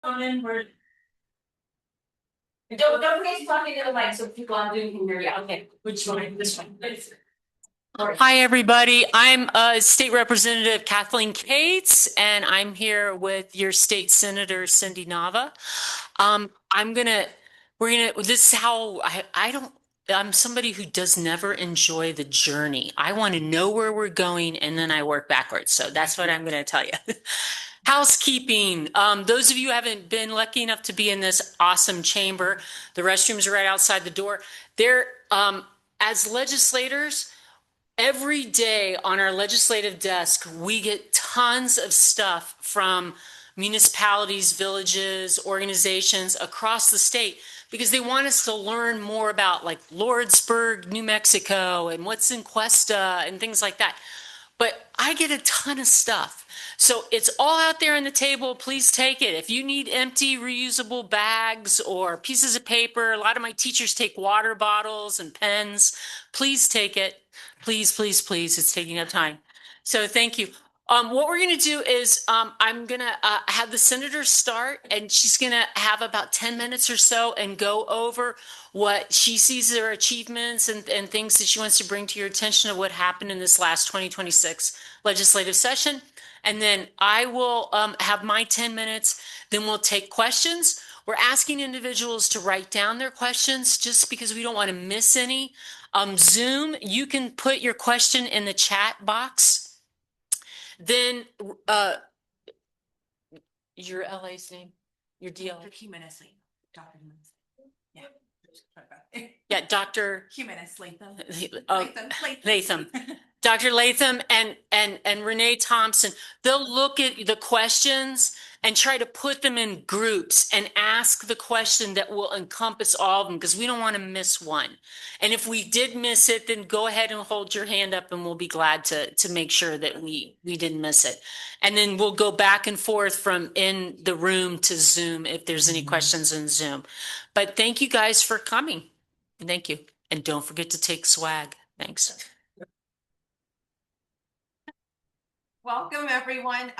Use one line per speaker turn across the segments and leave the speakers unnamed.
On in, we're. Don't forget to talk into the mic so people on Zoom can hear you. Okay, which one? This one, please. Hi, everybody. I'm State Representative Kathleen Cates, and I'm here with your state senator, Cindy Nava. This is how I don't, I'm somebody who does never enjoy the journey. I want to know where we're going and then I work backwards. So that's what I'm going to tell you. Housekeeping. Those of you who haven't been lucky enough to be in this awesome chamber, the restrooms are right outside the door. There, as legislators, every day on our legislative desk, we get tons of stuff from municipalities, villages, organizations across the state because they want us to learn more about like Lordsburg, New Mexico, and what's in Cuesta and things like that. But I get a ton of stuff. So it's all out there on the table. Please take it. If you need empty reusable bags or pieces of paper, a lot of my teachers take water bottles and pens. Please take it. Please, please, please. It's taking up time. So thank you. What we're going to do is I'm going to have the senator start, and she's going to have about 10 minutes or so and go over what she sees are achievements and things that she wants to bring to your attention of what happened in this last 2026 legislative session. And then I will have my 10 minutes. Then we'll take questions. We're asking individuals to write down their questions just because we don't want to miss any. Zoom, you can put your question in the chat box. Then your LA's name, your DL.
Dr. Jimenez. Dr. Jimenez. Yeah.
Yeah, Dr.
Jimenez Latham.
Latham. Dr. Latham and Renee Thompson, they'll look at the questions and try to put them in groups and ask the question that will encompass all of them because we don't want to miss one. And if we did miss it, then go ahead and hold your hand up and we'll be glad to make sure that we didn't miss it. And then we'll go back and forth from in the room to Zoom if there's any questions in Zoom. But thank you guys for coming. Thank you. And don't forget to take swag. Thanks.
Welcome, everyone.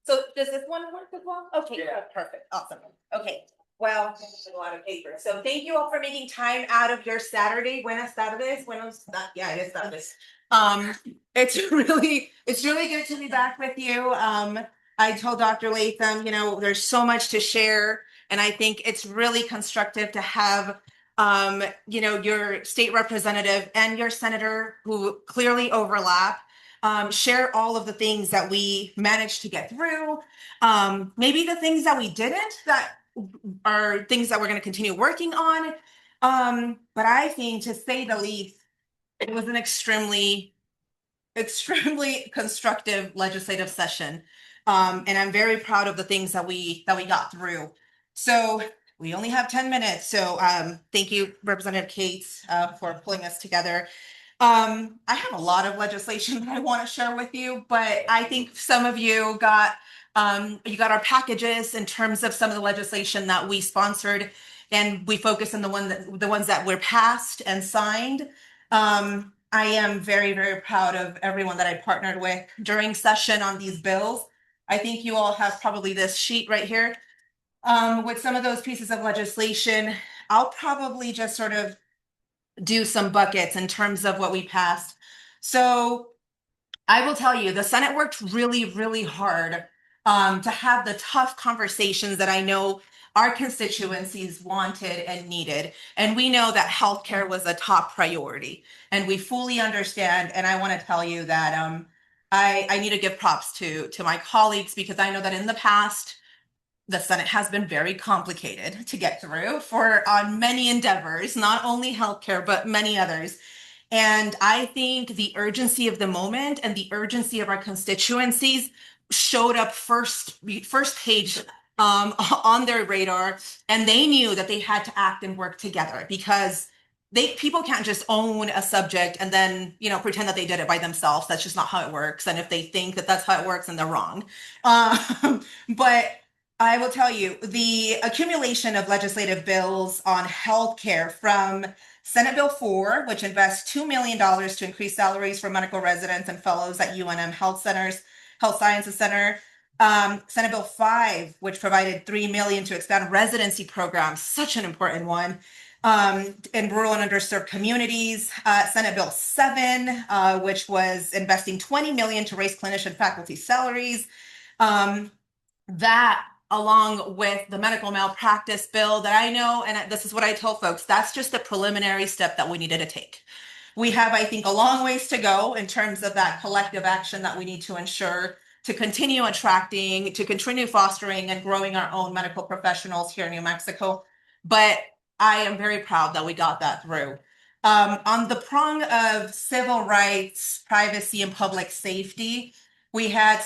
So does this one work as well? Okay, yeah. Perfect. Awesome. Okay. Well, a lot of paper. So thank you all for making time out of your Saturday. Buenas tardes. Yeah, it is tardes. It's really good to be back with you. I told Dr. Latham, there's so much to share, and I think it's really constructive to have your state representative and your senator who clearly overlap. Share all of the things that we managed to get through. Maybe the things that we didn't, that are things that we're going to continue working on. But I think, to say the least, it was an extremely constructive legislative session. And I'm very proud of the things that we got through. So we only have 10 minutes. So thank you, Representative Cates, for pulling us together. I have a lot of legislation that I want to share with you, but I think some of you got our packages in terms of some of the legislation that we sponsored, and we focus on the ones that were passed and signed. I am very, very proud of everyone that I partnered with during session on these bills. I think you all have probably this sheet right here with some of those pieces of legislation. I'll probably just sort of do some buckets in terms of what we passed. So I will tell you, the Senate worked really, really hard to have the tough conversations that I know our constituencies wanted and needed. And we know that healthcare was a top priority, and we fully understand. And I want to tell you that I need to give props to my colleagues, because I know that in the past, the Senate has been very complicated to get through on many endeavors, not only healthcare, but many others. And I think the urgency of the moment and the urgency of our constituencies showed up first page on their radar, and they knew that they had to act and work together, because people can't just own a subject and then pretend that they did it by themselves. That's just not how it works. And if they think that that's how it works, then they're wrong. But I will tell you, the accumulation of legislative bills on healthcare from Senate Bill 4, which invests $2 million to increase salaries for medical residents and fellows at UNM Health Sciences Center. Senate Bill 5, which provided 3 million to expand residency programs, such an important one, in rural and underserved communities. Senate Bill 7, which was investing 20 million to raise clinician faculty salaries. That along with the medical malpractice bill that I know, and this is what I tell folks, that's just a preliminary step that we needed to take. We have, I think, a long ways to go in terms of that collective action that we need to ensure to continue attracting, to continue fostering and growing our own medical professionals here in New Mexico. But I am very proud that we got that through. On the prong of civil rights, privacy, and public safety, we had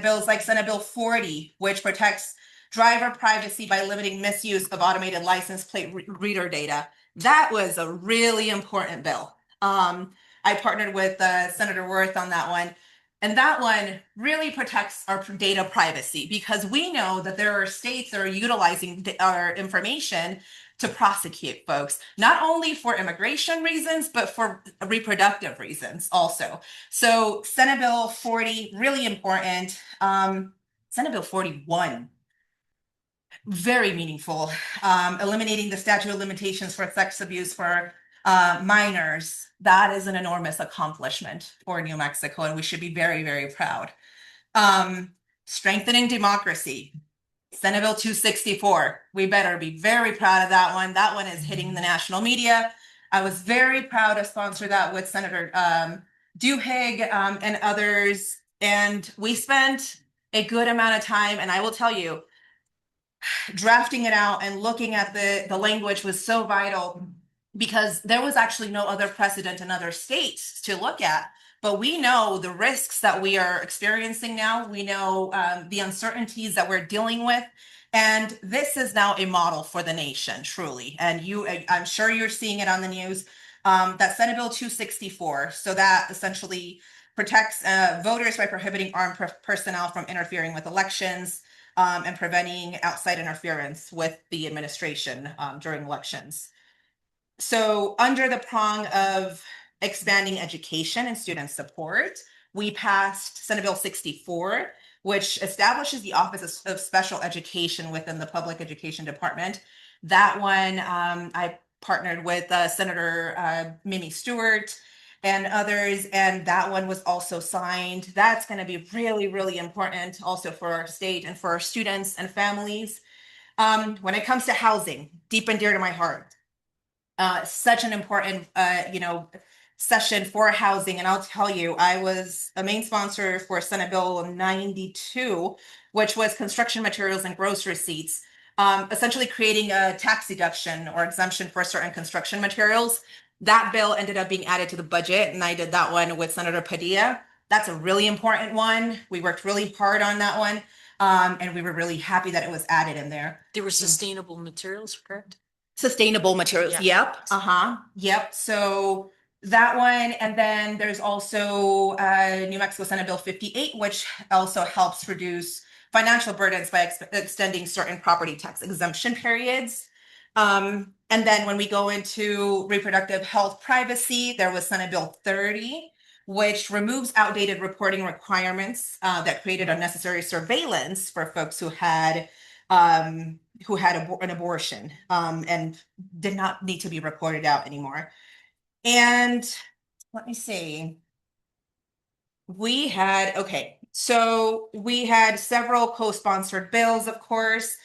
bills like Senate Bill 40, which protects driver privacy by limiting misuse of automated license plate reader data. That was a really important bill. I partnered with Senator Worth on that one. And that one really protects our data privacy because we know that there are states that are utilizing our information to prosecute folks, not only for immigration reasons, but for reproductive reasons also. So Senate Bill 40, really important. Senate Bill 41, very meaningful. Eliminating the statute of limitations for sex abuse for minors. That is an enormous accomplishment for New Mexico, and we should be very, very proud. Strengthening democracy. Senate Bill 264. We better be very proud of that one. That one is hitting the national media. I was very proud to sponsor that with Senator Duhigg and others. And we spent a good amount of time, and I will tell you, drafting it out and looking at the language was so vital because there was actually no other precedent in other states to look at. But we know the risks that we are experiencing now. We know the uncertainties that we're dealing with. And this is now a model for the nation, truly. And I'm sure you're seeing it on the news. That Senate Bill 264. So that essentially protects voters by prohibiting armed personnel from interfering with elections and preventing outside interference with the administration during elections. So under the prong of expanding education and student support, we passed Senate Bill 64, which establishes the Office of Special Education within the Public Education Department. That one, I partnered with Senator Mimi Stewart and others, and that one was also signed. That's going to be really, really important also for our state and for our students and families. When it comes to housing, deep and dear to my heart. Such an important, session for housing. And I'll tell you, I was a main sponsor for Senate Bill 92, which was construction materials and gross receipts, essentially creating a tax deduction or exemption for certain construction materials. That bill ended up being added to the budget, and I did that one with Senator Padilla. That's a really important one. We worked really hard on that one, and we were really happy that it was added in there.
There were sustainable materials, correct?
Sustainable materials.
Yeah.
Yep. Yep. So that one. And then there's also New Mexico Senate Bill 58, which also helps reduce financial burdens by extending certain property tax exemption periods. And then when we go into reproductive health privacy, there was Senate Bill 30, which removes outdated reporting requirements that created unnecessary surveillance for folks who had an abortion and did not need to be reported out anymore. And let me see. So we had several co-sponsored bills, of course,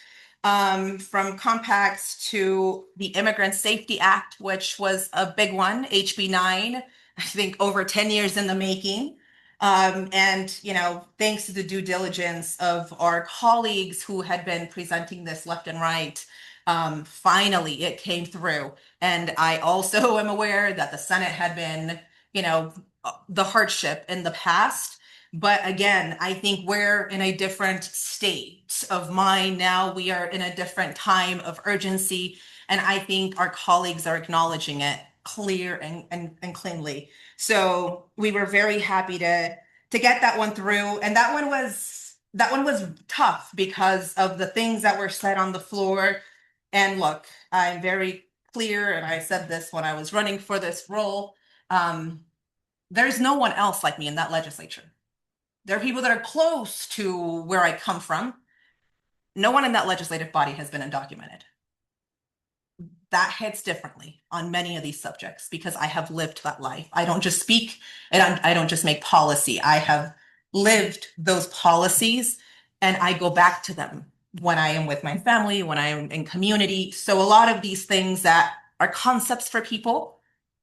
from compacts to the Immigrant Safety Act, which was a big one, HB 9, I think over 10 years in the making. And, thanks to the due diligence of our colleagues who had been presenting this left and right, finally it came through. And I also am aware that the Senate had been, the hardship in the past. But again, I think we're in a different state of mind now. We are in a different time of urgency. And I think our colleagues are acknowledging it clear and cleanly. So we were very happy to get that one through. And that one was tough because of the things that were said on the floor. And look, I'm very clear, and I said this when I was running for this role. There's no one else like me in that legislature. There are people that are close to where I come from. No one in that legislative body has been undocumented. That hits differently on many of these subjects because I have lived that life. I don't just speak and I don't just make policy. I have lived those policies and I go back to them when I am with my family, when I am in community. So a lot of these things that are concepts for people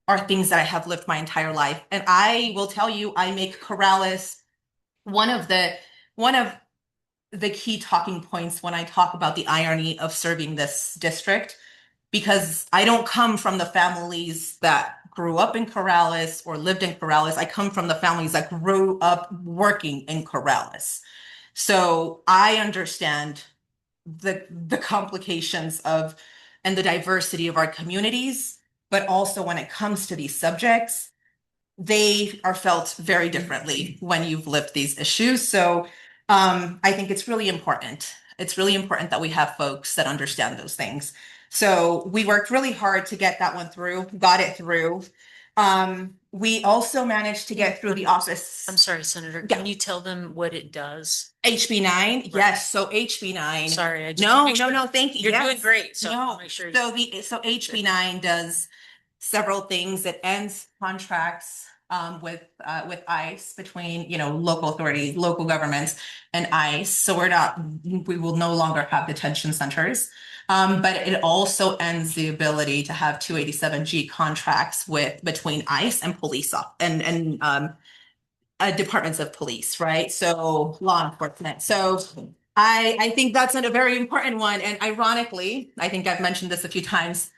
are things that I have lived my entire life. And I will tell you, I make Corrales one of the key talking points when I talk about the irony of serving this district, because I don't come from the families that grew up in Corrales or lived in Corrales. I come from the families that grew up working in Corrales. So I understand the complications of and the diversity of our communities, but also when it comes to these subjects, they are felt very differently when you've lived these issues. So I think it's really important. It's really important that we have folks that understand those things. So we worked really hard to get that one through, got it through. We also managed to get through the office.
I'm sorry, Senator,
Yeah.
can you tell them what it does?
HB9,
Right.
yes. So HB9.
Sorry, I just
No,
make sure-
no, no. Thank you.
You're doing
Yes.
great, so I'll
No.
make sure.
So HB9 does several things. It ends contracts with ICE between local authorities, local governments, and ICE. So we will no longer have detention centers. But it also ends the ability to have 287G contracts with between ICE and and departments of police, right? So law enforcement. So I think that's a very important one. And ironically, I think I've mentioned this a few times,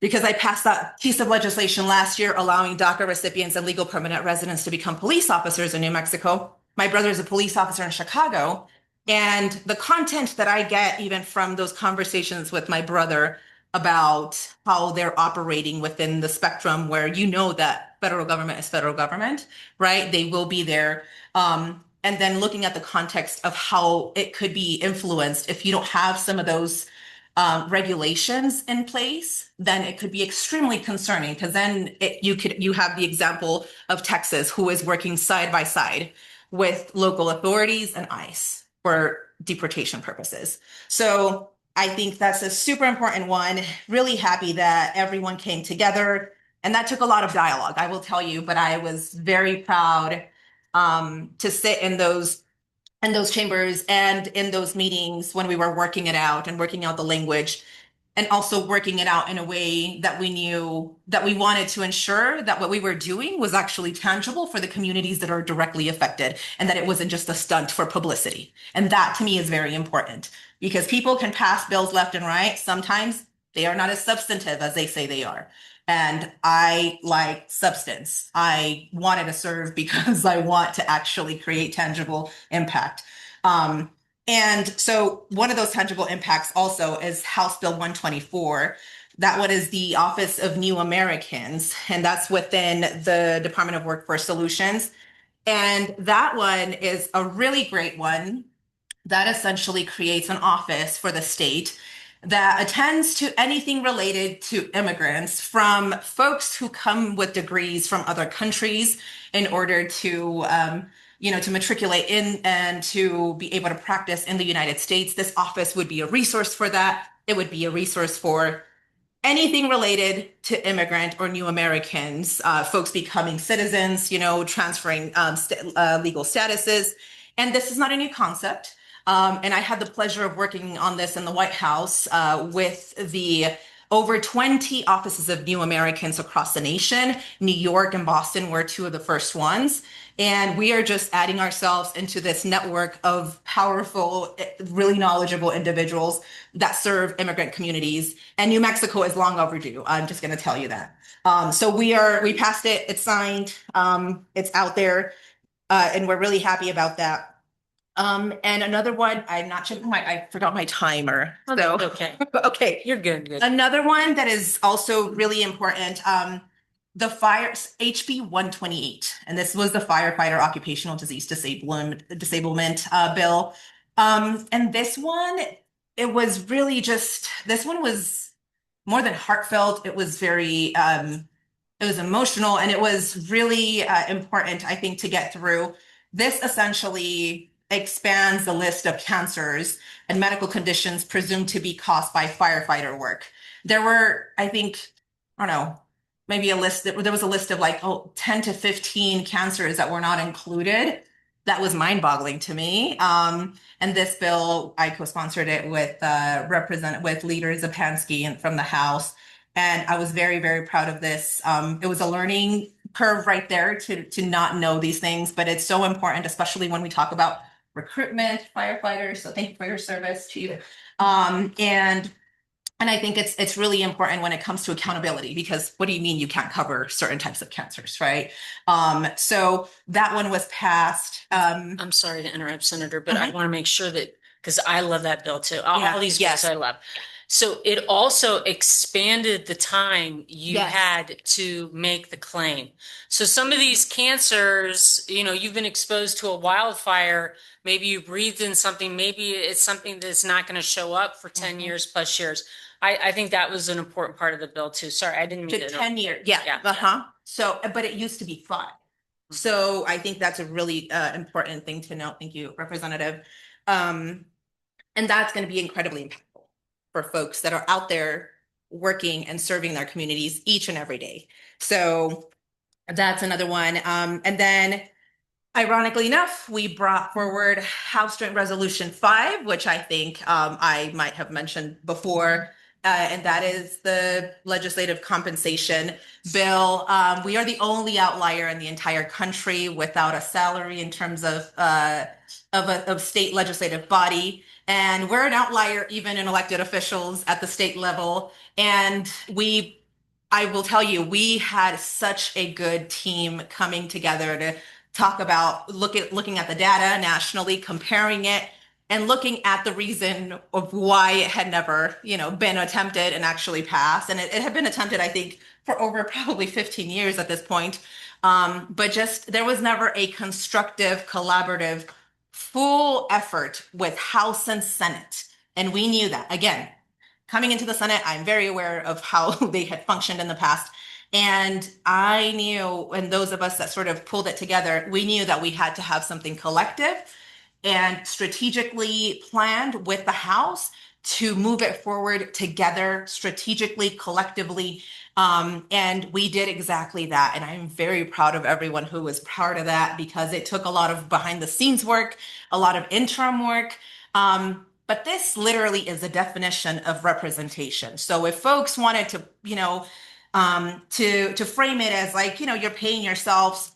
because I passed that piece of legislation last year allowing DACA recipients and legal permanent residents to become police officers in New Mexico. My brother is a police officer in Chicago. And the content that I get even from those conversations with my brother about how they're operating within the spectrum where that federal government is federal government, right? They will be there. And then looking at the context of how it could be influenced if you don't have some of those regulations in place, then it could be extremely concerning, because then you have the example of Texas, who is working side by side with local authorities and ICE for deportation purposes. So I think that's a super important one. Really happy that everyone came together. And that took a lot of dialogue, I will tell you, but I was very proud to sit in those chambers and in those meetings when we were working it out and working out the language, and also working it out in a way that we knew that we wanted to ensure that what we were doing was actually tangible for the communities that are directly affected, and that it wasn't just a stunt for publicity. And that to me is very important, because people can pass bills left and right. Sometimes they are not as substantive as they say they are. And I like substance. I wanted to serve because I want to actually create tangible impact. And so one of those tangible impacts also is House Bill 124. That one is the Office of New Americans, and that's within the Department of Workforce Solutions. And that one is a really great one that essentially creates an office for the state that attends to anything related to immigrants, from folks who come with degrees from other countries in order to matriculate in and to be able to practice in the United States. This office would be a resource for that. It would be a resource for anything related to immigrant or new Americans, folks becoming citizens, transferring legal statuses. And this is not a new concept. And I had the pleasure of working on this in the White House with the over 20 offices of new Americans across the nation. New York and Boston were two of the first ones. And we are just adding ourselves into this network of powerful, really knowledgeable individuals that serve immigrant communities. And New Mexico is long overdue. I'm just going to tell you that. So we passed it. It's signed. It's out there. And we're really happy about that. And another one, I'm not checking I forgot my timer.
Oh,
So,
that's okay.
okay.
You're good.
Another one that is also really important, the fire HB 128, and this was the firefighter occupational disease disablement bill. And this one, this one was more than heartfelt. It was it was emotional, and it was really important, I think, to get through, This essentially expands the list of cancers and medical conditions presumed to be caused by firefighter work. There were, I think, I don't know, maybe a list that there was a list of like, 10 to 15 cancers that were not included. That was mind-boggling to me. And this bill, I co-sponsored it with with Leader Zapansky and from the House. And I was very, very proud of this. It was a learning curve right there to not know these things, but it's so important, especially when we talk about recruitment, firefighters. So thank you for your service to you. And I think it's really important when it comes to accountability, because what do you mean you can't cover certain types of cancers, right? So that one was passed.
I'm sorry to interrupt, Senator, but I want to make sure that, because I love that bill too.
Yeah,
All these bills
yes.
I love. So it also expanded the time you
Yes.
had to make the claim. So some of these cancers, you've been exposed to a wildfire, maybe you breathed in something, maybe it's something that's not going to show up for 10 years plus years. I think that was an important part of the bill too. Sorry, I didn't mean
To
to.
10 years. Yeah.
Yeah.
Uh-huh. So, but it used to be 5. So I think that's a really important thing to note. Thank you, Representative. Um, and that's going to be incredibly impactful for folks that are out there working and serving their communities each and every day. So that's another one. And then ironically enough, we brought forward House Joint Resolution 5, which I think I might have mentioned before, and that is the legislative compensation bill. We are the only outlier in the entire country without a salary in terms of of state legislative body. And we're an outlier even in elected officials at the state level. And I will tell you, we had such a good team coming together to talk about looking at the data nationally, comparing it, and looking at the reason of why it had never, been attempted and actually passed. And it had been attempted, I think, for over probably 15 years at this point. But just there was never a constructive, collaborative, full effort with House and Senate. And we knew that. Again, coming into the Senate, I'm very aware of how they had functioned in the past. And I knew, and those of us that sort of pulled it together, we knew that we had to have something collective and strategically planned with the House to move it forward together, strategically, collectively. And we did exactly that. And I'm very proud of everyone who was part of that, because it took a lot of behind the scenes work, a lot of interim work. But this literally is a definition of representation. So if folks wanted to, to frame it as like, you're paying yourselves,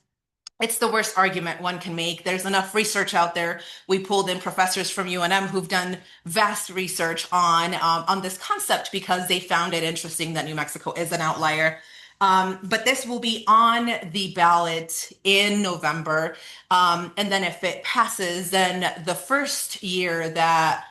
it's the worst argument one can make. There's enough research out there. We pulled in professors from UNM who've done vast research on this concept, because they found it interesting that New Mexico is an outlier. But this will be on the ballot in November. And then if it passes, then the first year that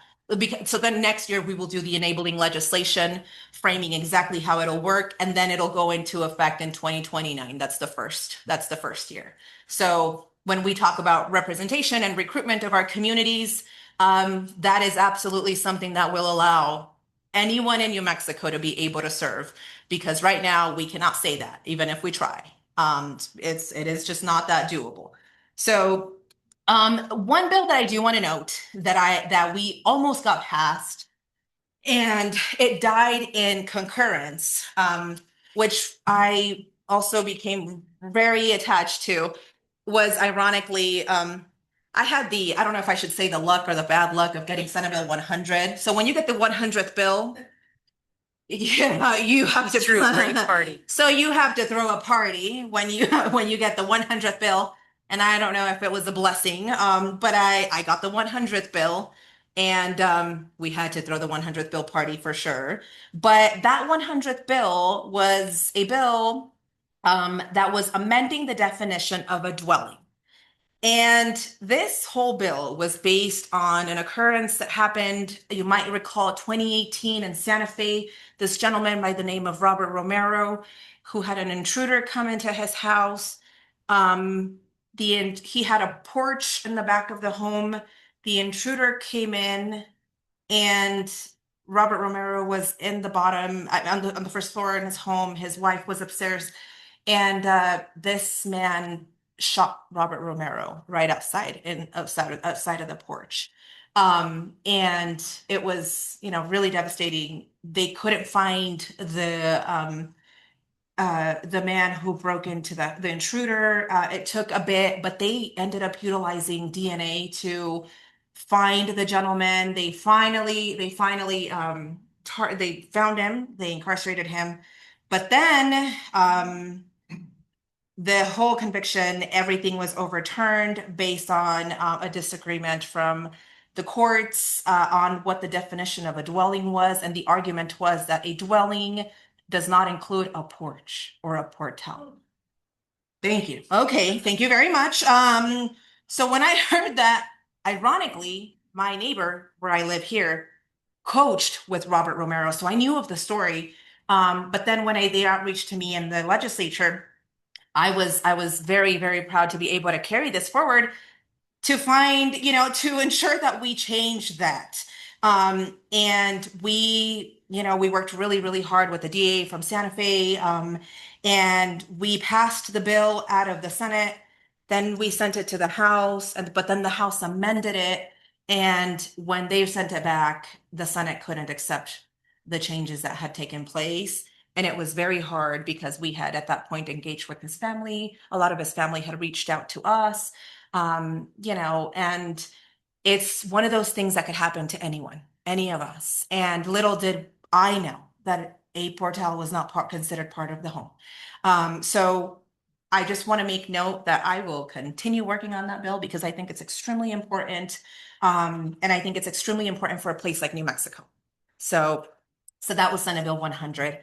so then next year we will do the enabling legislation, framing exactly how it'll work, and then it'll go into effect in 2029. That's the first year. So when we talk about representation and recruitment of our communities, that is absolutely something that will allow anyone in New Mexico to be able to serve, because right now we cannot say that, even if we try. It is just not that doable. So one bill that I do want to note that we almost got passed, and it died in concurrence, which I also became very attached to, was ironically, I don't know if I should say the luck or the bad luck of getting Senate Bill 100. So when you get the 100th bill, yeah, you have to
Threw a great party.
So you have to throw a party when you when you get the 100th bill. And I don't know if it was a blessing, but I got the 100th bill, and we had to throw the 100th bill party for sure. But that 100th bill was a bill that was amending the definition of a dwelling. And this whole bill was based on an occurrence that happened, you might recall, 2018 in Santa Fe. This gentleman by the name of Robert Romero, who had an intruder come into his house. He had a porch in the back of the home. The intruder came in, and Robert Romero was in the bottom, on the first floor in his home. His wife was upstairs. And this man shot Robert Romero right outside of the porch. And it was, really devastating. They couldn't find the man who broke into the intruder. It took a bit, but they ended up utilizing DNA to find the gentleman. They found him. They incarcerated him, but then the whole conviction, everything was overturned based on a disagreement from the courts on what the definition of a dwelling was. And the argument was that a dwelling does not include a porch or a portal. Thank you. Okay, thank you very much. So when I heard that, ironically, my neighbor where I live here coached with Robert Romero, so I knew of the story. But then when they outreached to me in the legislature, I was very, very proud to be able to carry this forward to find, to ensure that we change that. And we worked really, really hard with the DA from Santa Fe, and we passed the bill out of the Senate. Then we sent it to the House, but then the House amended it. And when they sent it back, the Senate couldn't accept the changes that had taken place. And it was very hard because we had at that point engaged with his family. A lot of his family had reached out to us, and it's one of those things that could happen to anyone, any of us. And little did I know that a portal was not considered part of the home. So I just want to make note that I will continue working on that bill because I think it's extremely important. And I think it's extremely important for a place like New Mexico. So that was Senate Bill 100.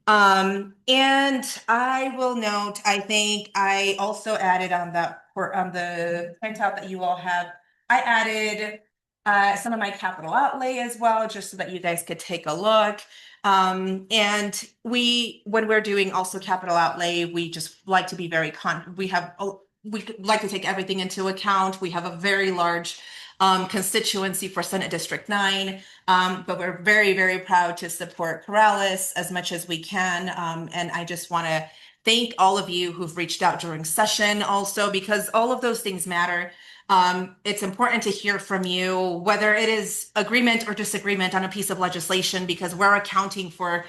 And I will note, I think I also added on the printout that you all have, I added some of my capital outlay as well, just so that you guys could take a look. And when we're doing also capital outlay, we just like to be we like to take everything into account. We have a very large constituency for Senate District 9. But we're very, very proud to support Corrales as much as we can. And I just want to thank all of you who've reached out during session also, because all of those things matter. It's important to hear from you, whether it is agreement or disagreement on a piece of legislation, because we're accounting for,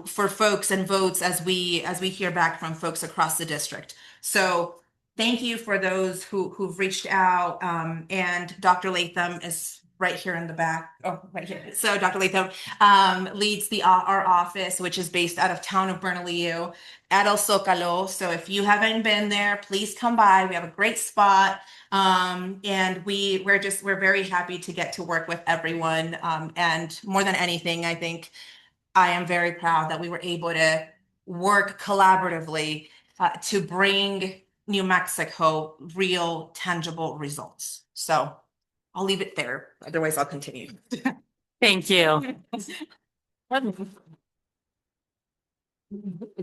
for folks and votes as we hear back from folks across the district. So thank you for those who've reached out. And Dr. Latham is right here in the back. Oh, right here. So Dr. Latham leads our office, which is based out of town of Bernalillo at El Zocalo. So if you haven't been there, please come by. We have a great spot. And we're very happy to get to work with everyone. And more than anything, I think I am very proud that we were able to work collaboratively to bring New Mexico real tangible results. So I'll leave it there. Otherwise, I'll continue.
Thank you.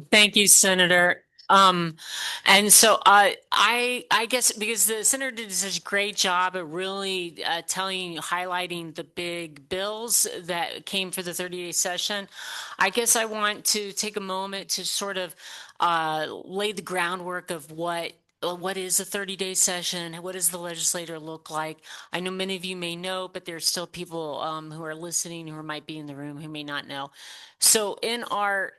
Thank you, Senator. And so I guess because the senator did such a great job at really highlighting the big bills that came for the 30-day session, I guess I want to take a moment to sort of lay the groundwork of what is a 30-day session? What does the legislator look like? I know many of you may know, but there's still people who are listening who might be in the room who may not know. So in our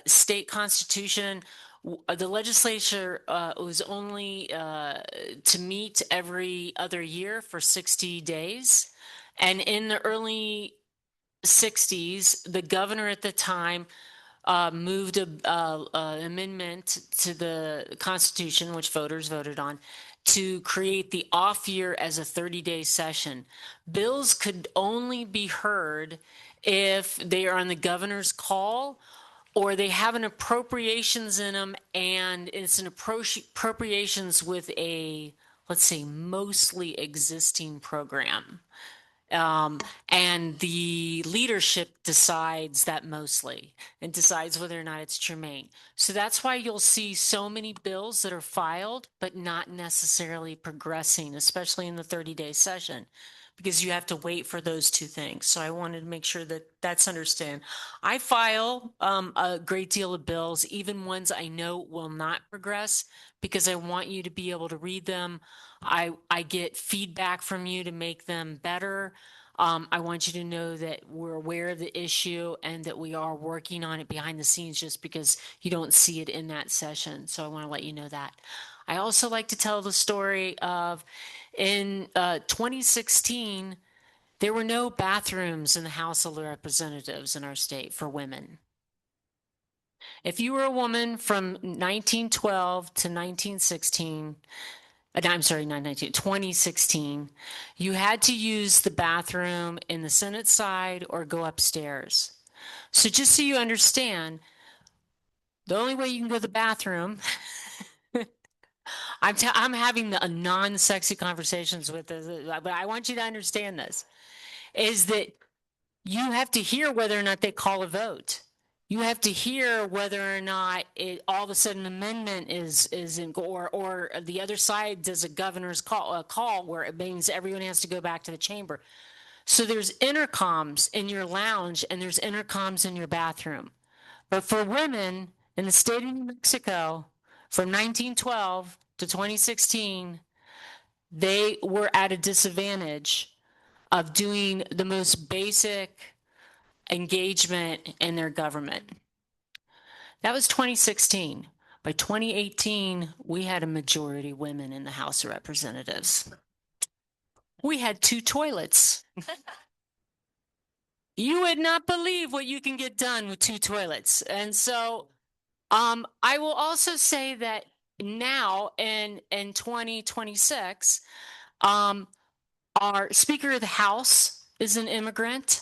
state constitution, the legislature was only to meet every other year for 60 days. And in the early 60s, the governor at the time moved an amendment to the Constitution, which voters voted on, to create the off year as a 30-day session. Bills could only be heard if they are on the governor's call or they have an appropriations in them, and it's an appropriations with a, let's say, mostly existing program. And the leadership decides that mostly and decides whether or not it's germane. So that's why you'll see so many bills that are filed, but not necessarily progressing, especially in the 30-day session, because you have to wait for those two things. So I wanted to make sure that that's understand. I file a great deal of bills, even ones I know will not progress, because I want you to be able to read them. I get feedback from you to make them better. I want you to know that we're aware of the issue and that we are working on it behind the scenes just because you don't see it in that session. So I want to let you know that. I also like to tell the story of in 2016, there were no bathrooms in the House of Representatives in our state for women. If you were a woman from 1912 to 1916, I'm sorry, not 19, 2016, you had to use the bathroom in the Senate side or go upstairs. So just so you understand, the only way you can go to the bathroom, I'm having the non-sexy conversations with this, but I want you to understand this, is that you have to hear whether or not they call a vote. You have to hear whether or not it all of a sudden an amendment is in, or the other side does a governor's call where it means everyone has to go back to the chamber. So there's intercoms in your lounge and there's intercoms in your bathroom. But for women in the state of New Mexico from 1912 to 2016, they were at a disadvantage of doing the most basic engagement in their government. That was 2016. By 2018, we had a majority women in the House of Representatives. We had 2 toilets. You would not believe what you can get done with 2 toilets. And so I will also say that now in 2026, our Speaker of the House is an immigrant.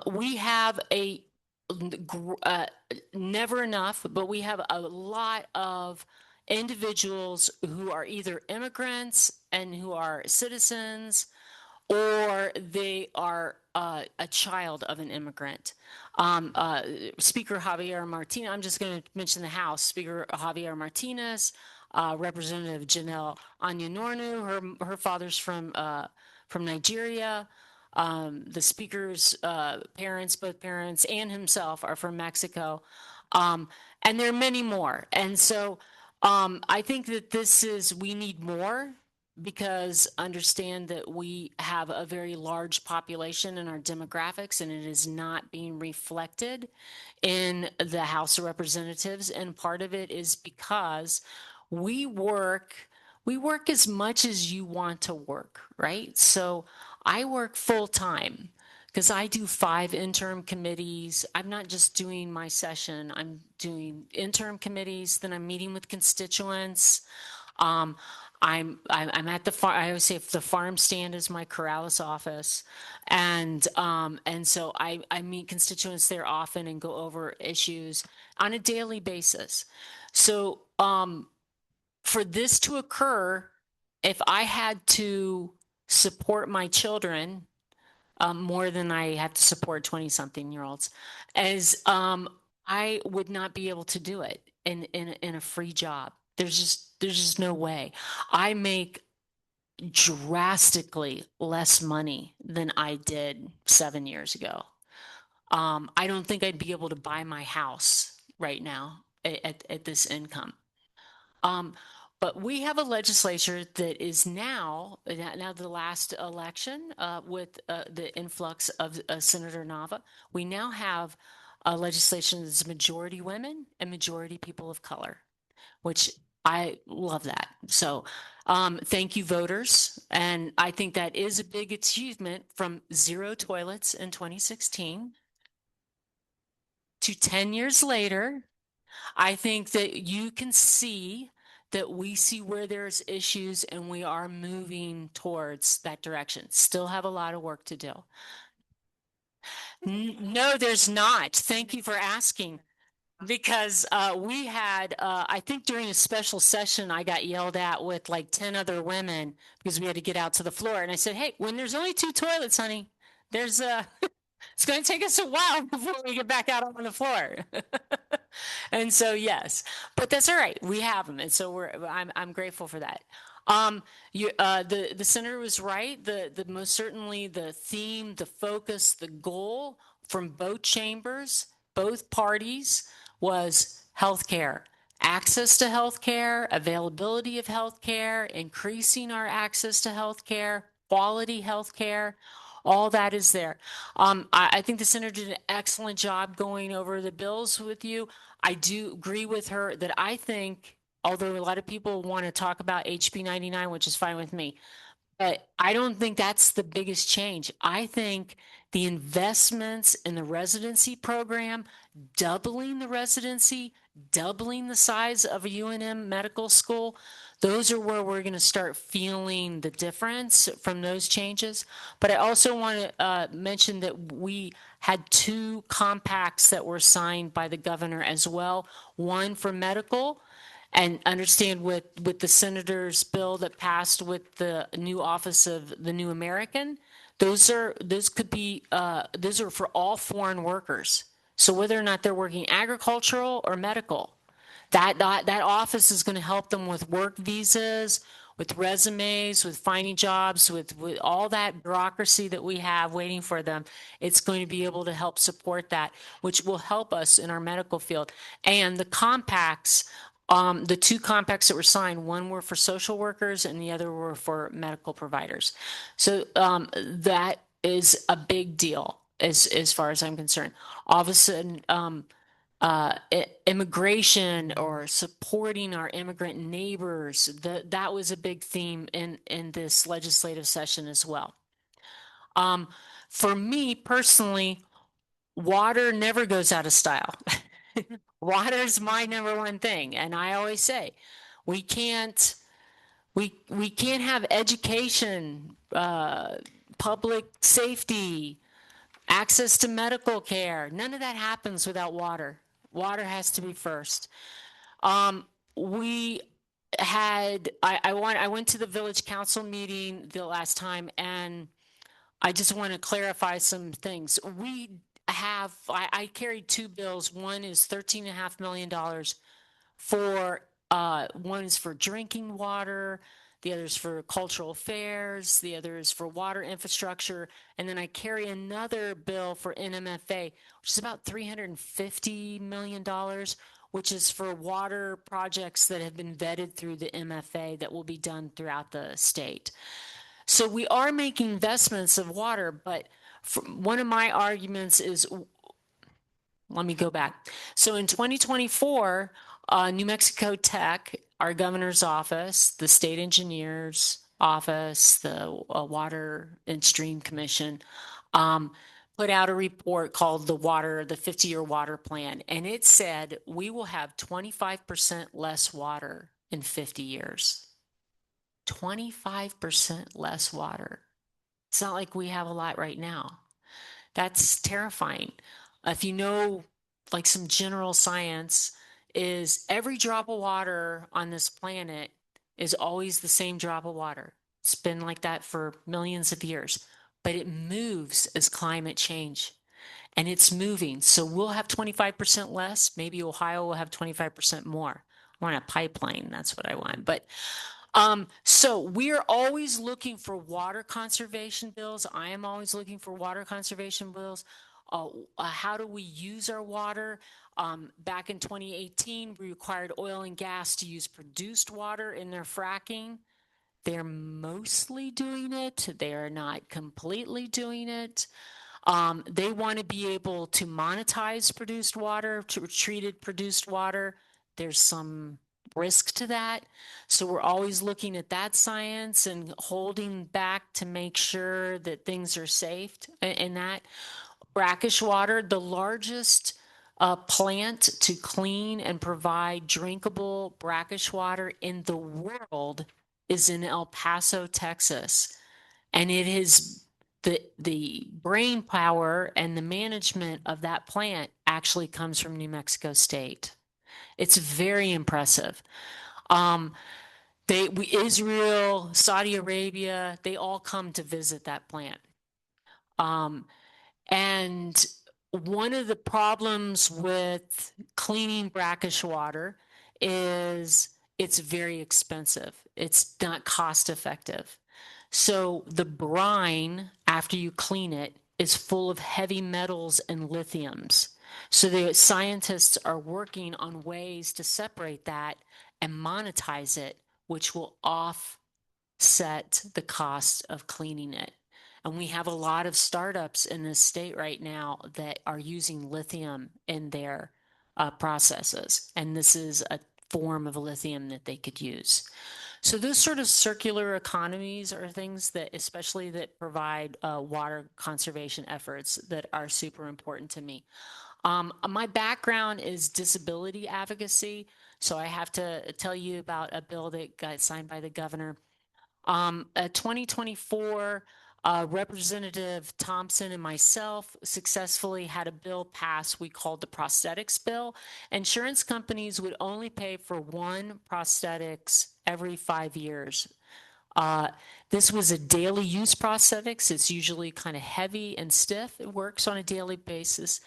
We have uh, never enough, but we have a lot of individuals who are either immigrants and who are citizens, or they are a child of an immigrant. Speaker Javier Martinez, I'm just going to mention the House, Speaker Javier Martinez, Representative Janelle Anyanornu, her father's from Nigeria. The speaker's parents, both parents and himself, are from Mexico. And there are many more. And so I think that we need more, because understand that we have a very large population in our demographics and it is not being reflected in the House of Representatives. And part of it is because we work we work as much as you want to work, right? So I work full time because I do 5 interim committees. I'm not just doing my session, I'm doing interim committees, then I'm meeting with constituents. Um, I'm at the farm. I always say the farm stand is my Corrales office, and so I meet constituents there often and go over issues on a daily basis. So for this to occur, if I had to support my children more than I have to support 20-something-year-olds, as I would not be able to do it in a free job. There's just no way. I make drastically less money than I did 7 years ago. I don't think I'd be able to buy my house right now at this income. Um, but we have a legislature that is now the last election with the influx of Senator Nava, we now have a legislation that's majority women and majority people of color, which I love that. So thank you, voters. And I think that is a big achievement from 0 toilets in 2016 to 10 years later. I think that you can see that we see where there's issues and we are moving towards that direction. Still have a lot of work to do. No, there's not. Thank you for asking. Because we had, I think during a special session, I got yelled at with like 10 other women because we had to get out to the floor. And I said, hey, when there's only 2 toilets, honey, there's it's going to take us a while before we get back out on the floor. And so, yes, but that's all right. We have them. And so I'm grateful for that. Um, the senator was right. The most certainly the theme, the focus, the goal from both chambers, both parties was healthcare, access to healthcare, availability of healthcare, increasing our access to healthcare, quality healthcare. All that is there. I think the senator did an excellent job going over the bills with you. I do agree with her that I think, although a lot of people want to talk about HB 99, which is fine with me, but I don't think that's the biggest change. I think the investments in the residency program, doubling the residency, doubling the size of a UNM medical school, those are where we're going to start feeling the difference from those changes. But I also want to mention that we had two compacts that were signed by the governor as well, one for medical, and understand with the senator's bill that passed with the new office of the new American, those could be those are for all foreign workers. So whether or not they're working agricultural or medical, that office is going to help them with work visas, with resumes, with finding jobs, with all that bureaucracy that we have waiting for them. It's going to be able to help support that, which will help us in our medical field. And the compacts, the two compacts that were signed, one were for social workers and the other were for medical providers. So that is a big deal as far as I'm concerned. All of a sudden, immigration or supporting our immigrant neighbors, that was a big theme in this legislative session as well. Um, for me personally, water never goes out of style. Water is my number one thing, and I always say we can't we can't have education, public safety, access to medical care. None of that happens without water. Water has to be first. We had I went to the village council meeting the last time, and I just want to clarify some things. I carried two bills. One is $13.5 million for one is for drinking water, the other is for cultural affairs, the other is for water infrastructure, and then I carry another bill for NMFA, which is about $350 million, which is for water projects that have been vetted through the MFA that will be done throughout the state. So we are making investments of water, but one of my arguments is, let me go back. So in 2024, New Mexico Tech, our governor's office, the state engineer's office, the Water and Stream Commission, put out a report called the 50-year water plan. And it said we will have 25% less water in 50 years. 25% less water. It's not like we have a lot right now. That's terrifying. If you know, like some general science, is every drop of water on this planet is always the same drop of water. It's been like that for millions of years, but it moves as climate change and it's moving. So we'll have 25% less. Maybe Ohio will have 25% more. I want a pipeline. That's what I want. But so we're always looking for water conservation bills. I am always looking for water conservation bills. How do we use our water? Back in 2018, we required oil and gas to use produced water in their fracking. They're mostly doing it. They are not completely doing it. They want to be able to monetize produced water, to treated produced water. There's some risk to that. So we're always looking at that science and holding back to make sure that things are safe in that. Brackish water, the largest plant to clean and provide drinkable brackish water in the world is in El Paso, Texas. And it is the brain power and the management of that plant actually comes from New Mexico State. It's very impressive. Um, Israel, Saudi Arabia, they all come to visit that plant. Um, and one of the problems with cleaning brackish water is it's very expensive. It's not cost effective. So the brine, after you clean it, is full of heavy metals and lithiums. So the scientists are working on ways to separate that and monetize it, which will offset the cost of cleaning it. And we have a lot of startups in this state right now that are using lithium in their processes. And this is a form of lithium that they could use. So those sort of circular economies are things that, especially that provide water conservation efforts, that are super important to me. My background is disability advocacy, so I have to tell you about a bill that got signed by the governor. 2024, Representative Thompson and myself successfully had a bill passed we called the prosthetics bill. Insurance companies would only pay for one prosthetics every 5 years. Uh, this was a daily use prosthetics. It's usually kind of heavy and stiff. It works on a daily basis.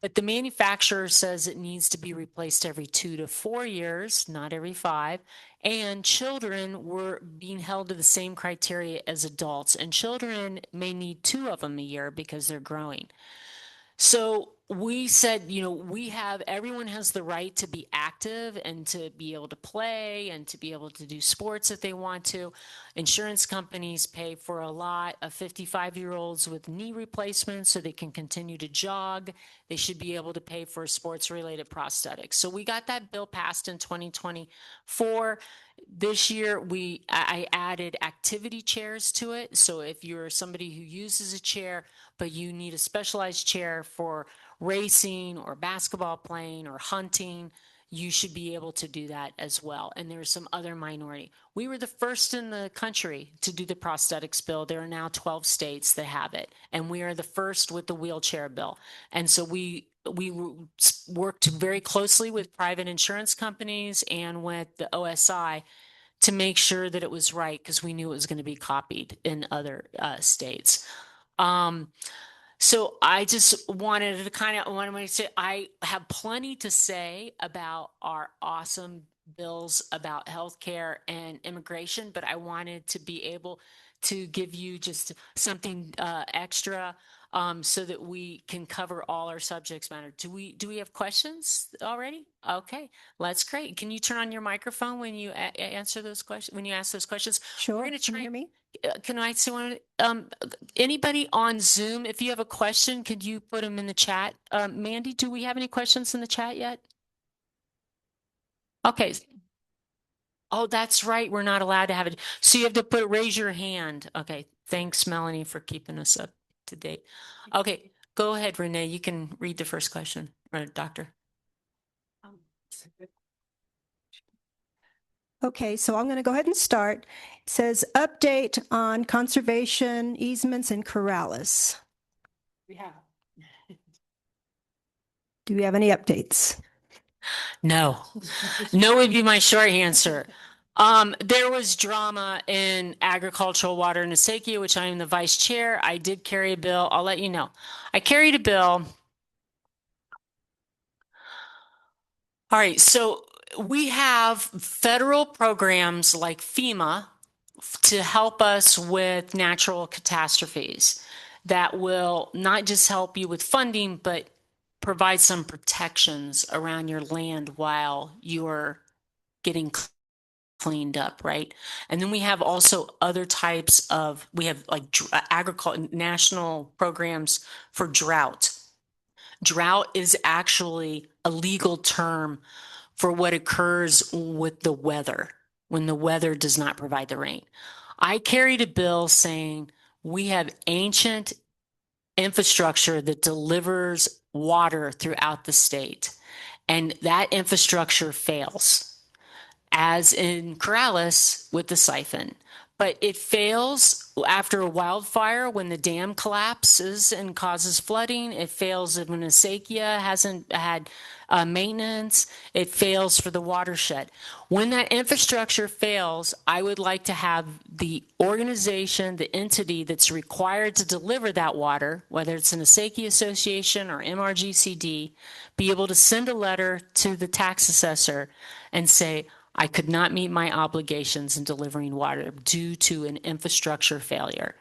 But the manufacturer says it needs to be replaced every 2 to 4 years, not every 5. And children were being held to the same criteria as adults. And children may need 2 of them a year because they're growing. So we said, everyone has the right to be active and to be able to play and to be able to do sports if they want to. Insurance companies pay for a lot of 55-year-olds with knee replacements so they can continue to jog. They should be able to pay for sports-related prosthetics. So we got that bill passed in 2024. This year, I added activity chairs to it. So if you're somebody who uses a chair, but you need a specialized chair for racing or basketball playing or hunting, you should be able to do that as well. And there's some other minority. We were the first in the country to do the prosthetics bill. There are now 12 states that have it. And we are the first with the wheelchair bill. And so we worked very closely with private insurance companies and with the OSI to make sure that it was right, because we knew it was going to be copied in other states. So I just wanted to say I have plenty to say about our awesome bills about healthcare and immigration, but I wanted to be able to give you just something extra, so that we can cover all our subjects matter. Do we have questions already? Okay, that's great. Can you turn on your microphone when you answer those questions, when you ask those questions?
Sure.
We're going to
Can you
try.
hear me?
Can I say one? Anybody on Zoom, if you have a question, could you put them in the chat? Mandy, do we have any questions in the chat yet? Okay. Oh, that's right. We're not allowed to have it. So you have to raise your hand. Okay. Thanks, Melanie, for keeping us up to date. Okay. Go ahead, Renee. You can read the first question, or Doctor.
Okay, so I'm going to go ahead and start. It says update on conservation easements in Corrales.
Yeah.
Do we have any updates?
No. No would be my short answer. There was drama in agricultural water in Niseikia, which I am the vice chair. I did carry a bill. I'll let you know. I carried a bill. All right, so we have federal programs like FEMA to help us with natural catastrophes that will not just help you with funding, but provide some protections around your land while you're getting cleaned up, right? And then we have also other types of, we have like agriculture, national programs for drought. Drought is actually a legal term for what occurs with the weather, when the weather does not provide the rain. I carried a bill saying we have ancient infrastructure that delivers water throughout the state, and that infrastructure fails, as in Corrales with the siphon. But it fails after a wildfire when the dam collapses and causes flooding. It fails when Niseikia hasn't had maintenance. It fails for the watershed. When that infrastructure fails, I would like to have the organization, the entity that's required to deliver that water, whether it's an Niseikia Association or MRGCD, be able to send a letter to the tax assessor and say, I could not meet my obligations in delivering water due to an infrastructure failure.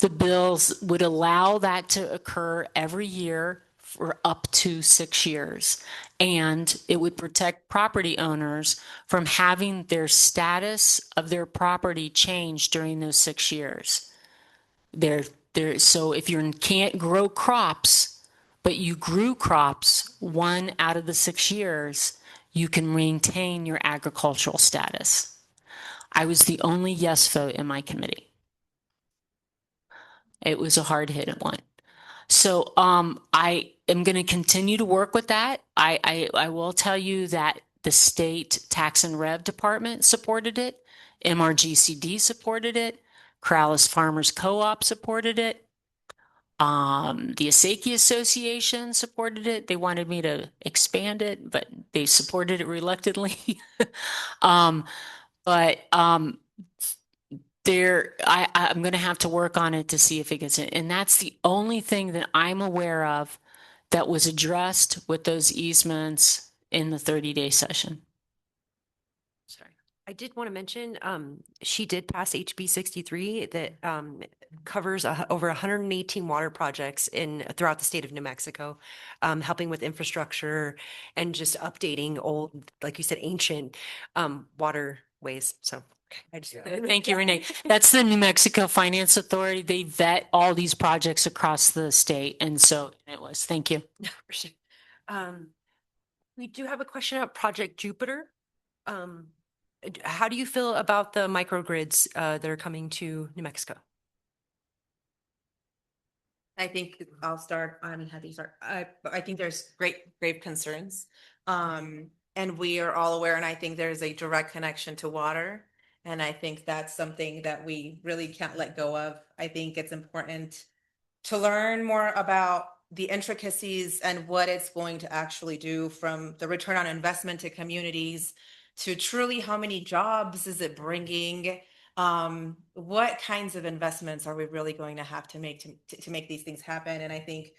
The bills would allow that to occur every year for up to 6 years. And it would protect property owners from having their status of their property changed during those 6 years. So if you can't grow crops, but you grew crops 1 out of the 6 years, you can maintain your agricultural status. I was the only yes vote in my committee. It was a hard hit one. So I am going to continue to work with that. I will tell you that the state tax and rev department supported it. MRGCD supported it. Corrales Farmers Co-op supported it. The Asaki Association supported it. They wanted me to expand it, but they supported it reluctantly. um, but I'm going to have to work on it to see if it gets in. And that's the only thing that I'm aware of that was addressed with those easements in the 30-day session.
Sorry. I did want to mention, she did pass HB 63 that covers over 118 water projects throughout the state of New Mexico, helping with infrastructure and just updating old, like you said, ancient waterways. So I just
Thank you, Renee. That's the New Mexico Finance Authority. They vet all these projects across the state. And so it was. Thank you.
For sure. We do have a question about Project Jupiter. How do you feel about the microgrids that are coming to New Mexico?
I think I'll start. I'm happy to start. I think there's grave concerns. And we are all aware, and I think there's a direct connection to water. And I think that's something that we really can't let go of. I think it's important to learn more about the intricacies and what it's going to actually do, from the return on investment to communities to truly how many jobs is it bringing? What kinds of investments are we really going to have to make to make these things happen? And I think,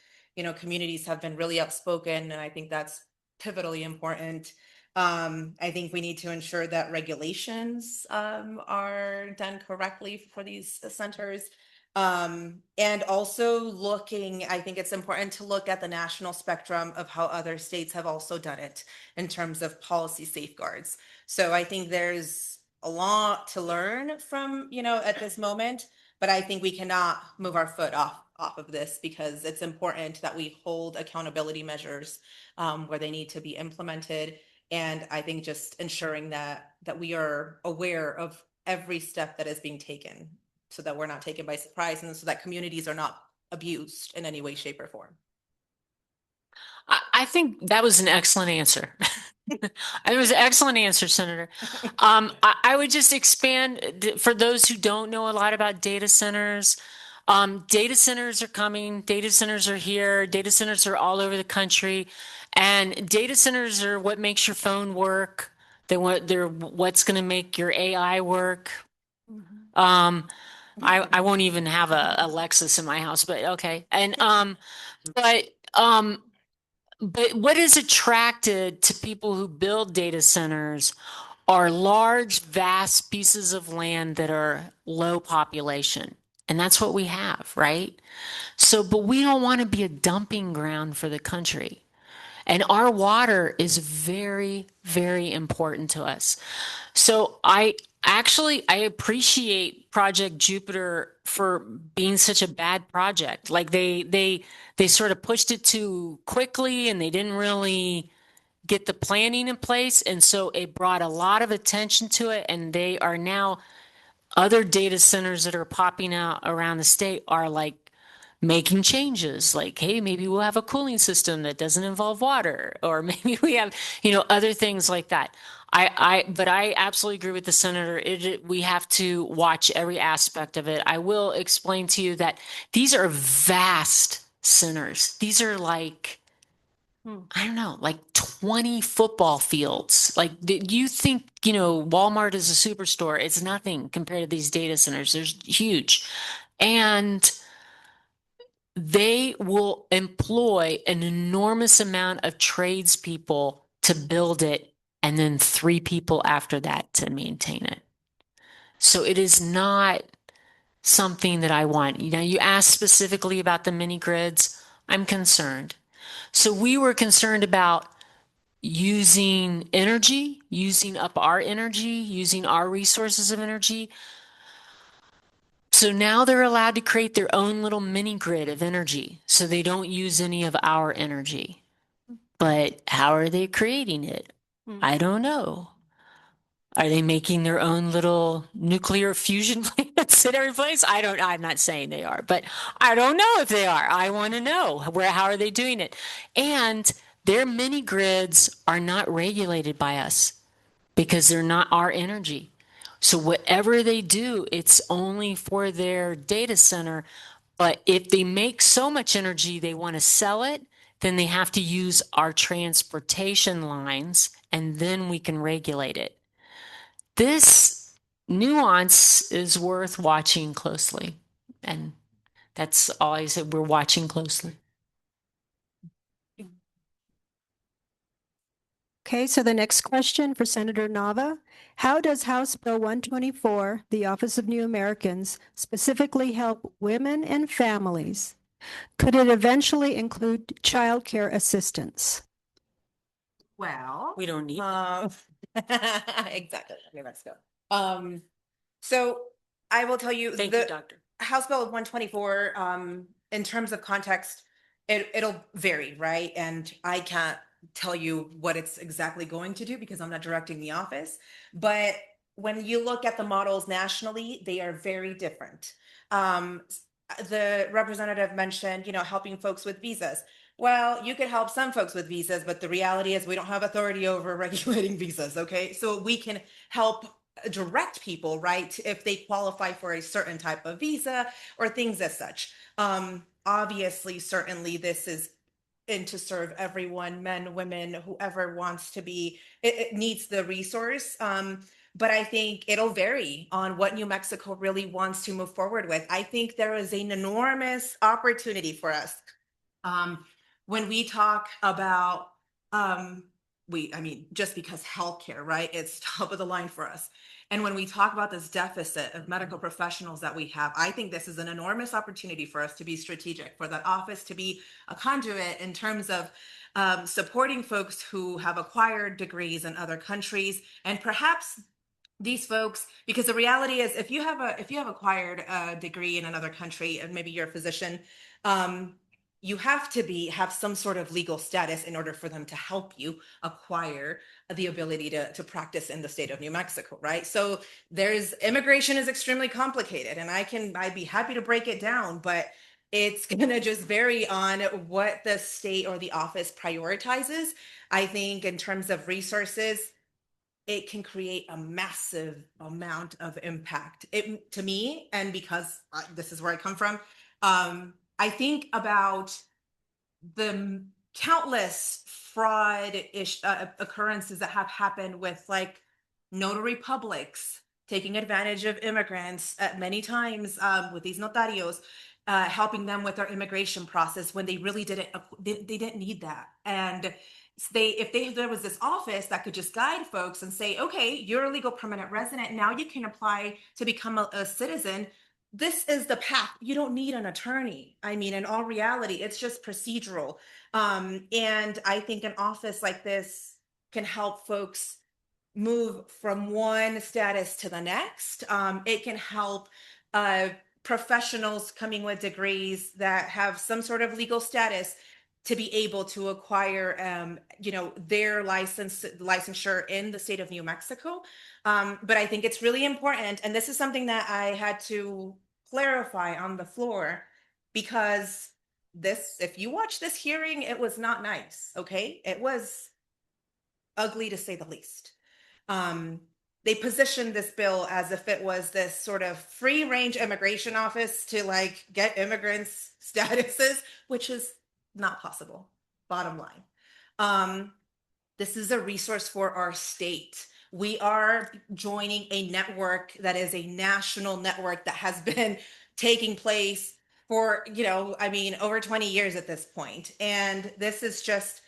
communities have been really outspoken, and I think that's pivotally important. I think we need to ensure that regulations are done correctly for these centers. And also I think it's important to look at the national spectrum of how other states have also done it in terms of policy safeguards. So I think there's a lot to learn from, at this moment, but I think we cannot move our foot off of this, because it's important that we hold accountability measures where they need to be implemented. And I think just ensuring that we are aware of every step that is being taken, so that we're not taken by surprise, and so that communities are not abused in any way, shape, or form.
I think that was an excellent answer. It was an excellent answer, Senator. I would just expand for those who don't know a lot about data centers. Data centers are coming. Data centers are here. Data centers are all over the country, and data centers are what makes your phone work. They're what's going to make your AI work. I won't even have a Lexus in my house, but okay. And but um, but what is attracted to people who build data centers are large, vast pieces of land that are low population. And that's what we have, right? So, but we don't want to be a dumping ground for the country. And our water is very, very important to us. So I appreciate Project Jupiter for being such a bad project. Like they sort of pushed it too quickly, and they didn't really get the planning in place. And so it brought a lot of attention to it. And they are now, other data centers that are popping out around the state are like making changes, like, hey, maybe we'll have a cooling system that doesn't involve water, or maybe we have, other things like that. But I absolutely agree with the senator. We have to watch every aspect of it. I will explain to you that these are vast centers. These are like, I don't know, like 20 football fields. Like, you think, Walmart is a superstore. It's nothing compared to these data centers. They're huge. And they will employ an enormous amount of tradespeople to build it and then 3 people after that to maintain it. So it is not something that I want. You asked specifically about the mini grids. I'm concerned. So we were concerned about using energy, using up our energy, using our resources of energy. So now they're allowed to create their own little mini grid of energy. So they don't use any of our energy. But how are they creating it? I don't know. Are they making their own little nuclear fusion plants in every place? I'm not saying they are, but I don't know if they are. I want to know how are they doing it? And their mini grids are not regulated by us because they're not our energy. So whatever they do, it's only for their data center. But if they make so much energy they want to sell it, then they have to use our transportation lines and then we can regulate it. This nuance is worth watching closely. And that's all I said. We're watching closely.
Okay, so the next question for Senator Nava. How does House Bill 124, the Office of New Americans, specifically help women and families? Could it eventually include childcare assistance?
Well,
We don't need
exactly. Okay, let's go. So I will tell you
Thank you,
the
Doctor.
House Bill 124, in terms of context, it'll vary, right? And I can't tell you what it's exactly going to do because I'm not directing the office. But when you look at the models nationally, they are very different. The representative mentioned, helping folks with visas. Well, you could help some folks with visas, but the reality is we don't have authority over regulating visas. Okay. So we can help direct people, right, if they qualify for a certain type of visa or things as such. Obviously, certainly this is in to serve everyone, men, women, whoever wants to be, it needs the resource. But I think it'll vary on what New Mexico really wants to move forward with. I think there is an enormous opportunity for us. When we talk about, just because healthcare, right? It's top of the line for us. And when we talk about this deficit of medical professionals that we have, I think this is an enormous opportunity for us to be strategic, for that office to be a conduit in terms of supporting folks who have acquired degrees in other countries, and perhaps these folks, because the reality is if you have acquired a degree in another country and maybe you're a physician, you have to have some sort of legal status in order for them to help you acquire the ability to practice in the state of New Mexico, right? So immigration is extremely complicated, and I'd be happy to break it down, but it's going to just vary on what the state or the office prioritizes. I think in terms of resources, it can create a massive amount of impact. To me, and because this is where I come from, I think about the countless fraud occurrences that have happened with like notary publics taking advantage of immigrants at many times, with these notarios, helping them with their immigration process when they really they didn't need that. And if there was this office that could just guide folks and say, okay, you're a legal permanent resident, now you can apply to become a citizen. This is the path. You don't need an attorney. I mean, in all reality, it's just procedural. And I think an office like this can help folks move from one status to the next. It can help professionals coming with degrees that have some sort of legal status to be able to acquire, their licensure in the state of New Mexico. But I think it's really important, and this is something that I had to clarify on the floor, because if you watch this hearing, it was not nice. Okay, it was ugly to say the least. They positioned this bill as if it was this sort of free range immigration office to like get immigrants statuses, which is not possible. Bottom line. This is a resource for our state. We are joining a network that is a national network that has been taking place for, over 20 years at this point. And this is just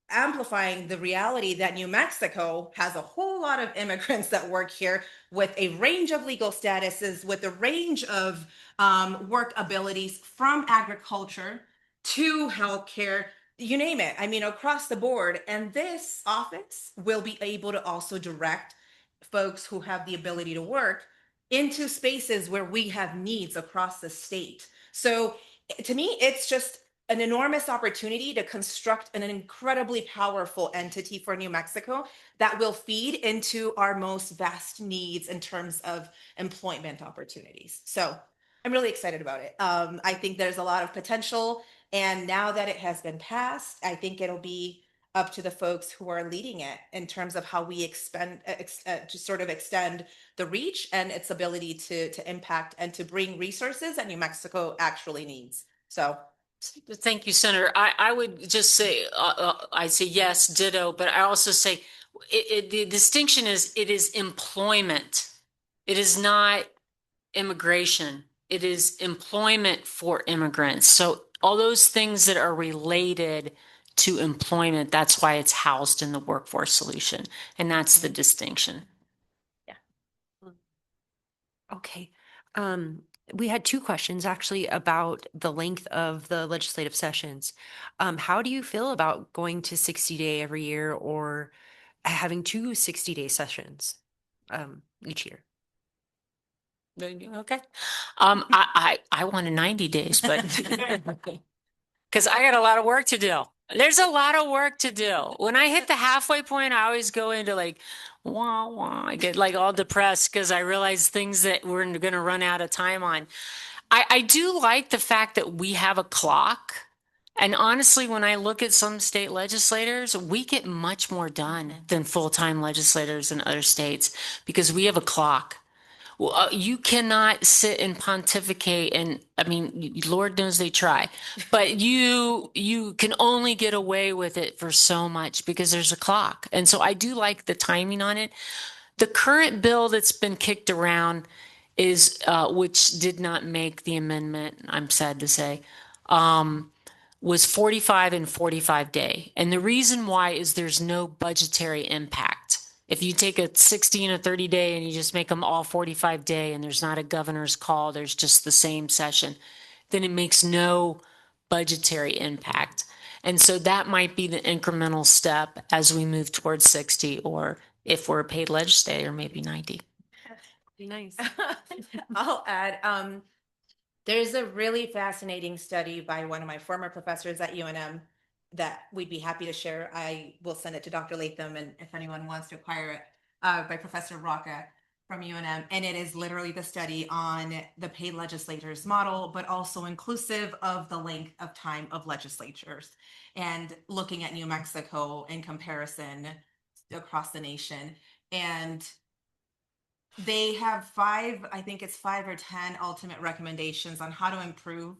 amplifying the reality that New Mexico has a whole lot of immigrants that work here with a range of legal statuses, with a range of work abilities from agriculture to healthcare, you name it. I mean, across the board. And this office will be able to also direct folks who have the ability to work into spaces where we have needs across the state. So to me, it's just an enormous opportunity to construct an incredibly powerful entity for New Mexico that will feed into our most vast needs in terms of employment opportunities. So I'm really excited about it. I think there's a lot of potential. And now that it has been passed, I think it'll be up to the folks who are leading it in terms of how we to sort of extend the reach and its ability to impact and to bring resources that New Mexico actually needs. So
Thank you, Senator. I would just say, I'd say yes, ditto, but I also say the distinction is it is employment. It is not immigration. It is employment for immigrants. So all those things that are related to employment, that's why it's housed in the workforce solution. And that's the distinction.
Okay. We had two questions actually about the length of the legislative sessions. How do you feel about going to 60-day every year or having two 60-day sessions each year?
Okay. I wanted 90 days, but because I got a lot of work to do. There's a lot of work to do. When I hit the halfway point, I always go into like, wah, wah. I get like all depressed because I realize things that we're going to run out of time on. I do like the fact that we have a clock. And honestly, when I look at some state legislators, we get much more done than full-time legislators in other states because we have a clock. Well, you cannot sit and pontificate, and I mean, Lord knows they try, but you can only get away with it for so much because there's a clock. And so I do like the timing on it. The current bill that's been kicked around is, which did not make the amendment, I'm sad to say, was 45 and 45 day. And the reason why is there's no budgetary impact. If you take a 60 and a 30 day and you just make them all 45 day and there's not a governor's call, there's just the same session, then it makes no budgetary impact. And so that might be the incremental step as we move towards 60, or if we're a paid legislator, maybe 90.
Be nice.
I'll add, there's a really fascinating study by one of my former professors at UNM that we'd be happy to share. I will send it to Dr. Latham, and if anyone wants to acquire it, by Professor Rocca from UNM. And it is literally the study on the paid legislators model, but also inclusive of the length of time of legislatures and looking at New Mexico in comparison across the nation. And they have I think it's 5 or 10 ultimate recommendations on how to improve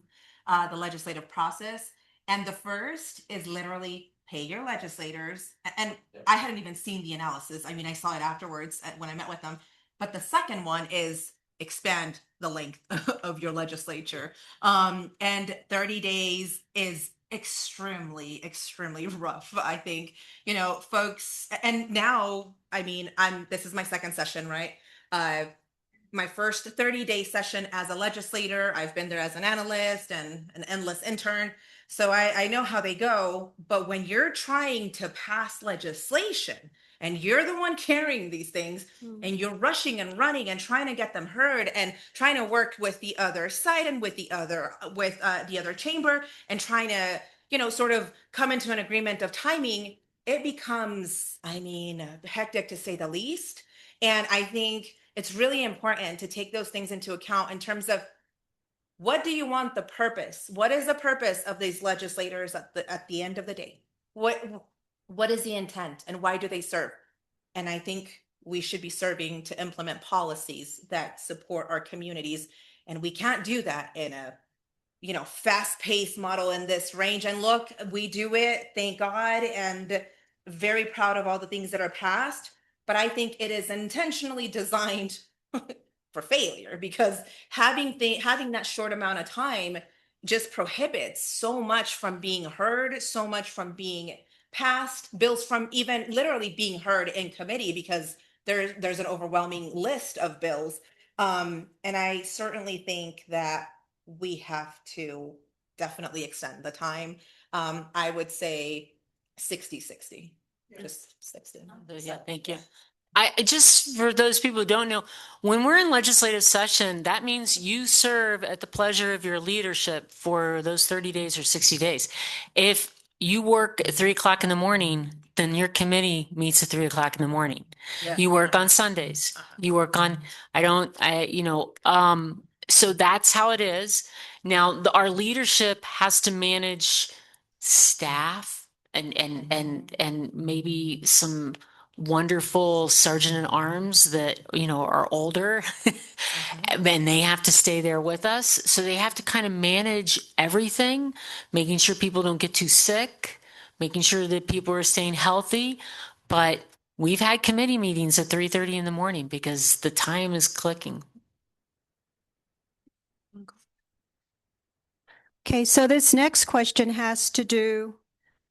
the legislative process. And the first is literally pay your legislators. And I hadn't even seen the analysis. I mean, I saw it afterwards when I met with them. But the second one is expand the length of your legislature. And 30 days is extremely rough. I think, folks, and now, I mean, this is my second session, right? My first 30-day session as a legislator, I've been there as an analyst and an endless intern. So I know how they go. But when you're trying to pass legislation and you're the one carrying these things and you're rushing and running and trying to get them heard and trying to work with the other side and with the other chamber and trying to, sort of come into an agreement of timing, it becomes, I mean, hectic to say the least. And I think it's really important to take those things into account in terms of what do you want the purpose? What is the purpose of these legislators at the end of the day? What is the intent and why do they serve? And I think we should be serving to implement policies that support our communities. And we can't do that in a fast-paced model in this range. And look, we do it, thank God, and very proud of all the things that are passed. But I think it is intentionally designed for failure because having that short amount of time just prohibits so much from being heard, so much from being passed bills from even literally being heard in committee because there's an overwhelming list of bills. And I certainly think that we have to definitely extend the time. I would say 60-60, just 60.
Yeah,
So,
thank you. Just for those people who don't know, when we're in legislative session, that means you serve at the pleasure of your leadership for those 30 days or 60 days. If you work at 3 o'clock in the morning, then your committee meets at 3 o'clock in the morning.
Yeah.
You work on Sundays. You work on, so that's how it is. Now, our leadership has to manage staff and maybe some wonderful sergeant at arms that are older and they have to stay there with us, so they have to kind of manage everything, making sure people don't get too sick, making sure that people are staying healthy. But we've had committee meetings at 3:30 in the morning because the time is clicking.
Okay, so this next question has to do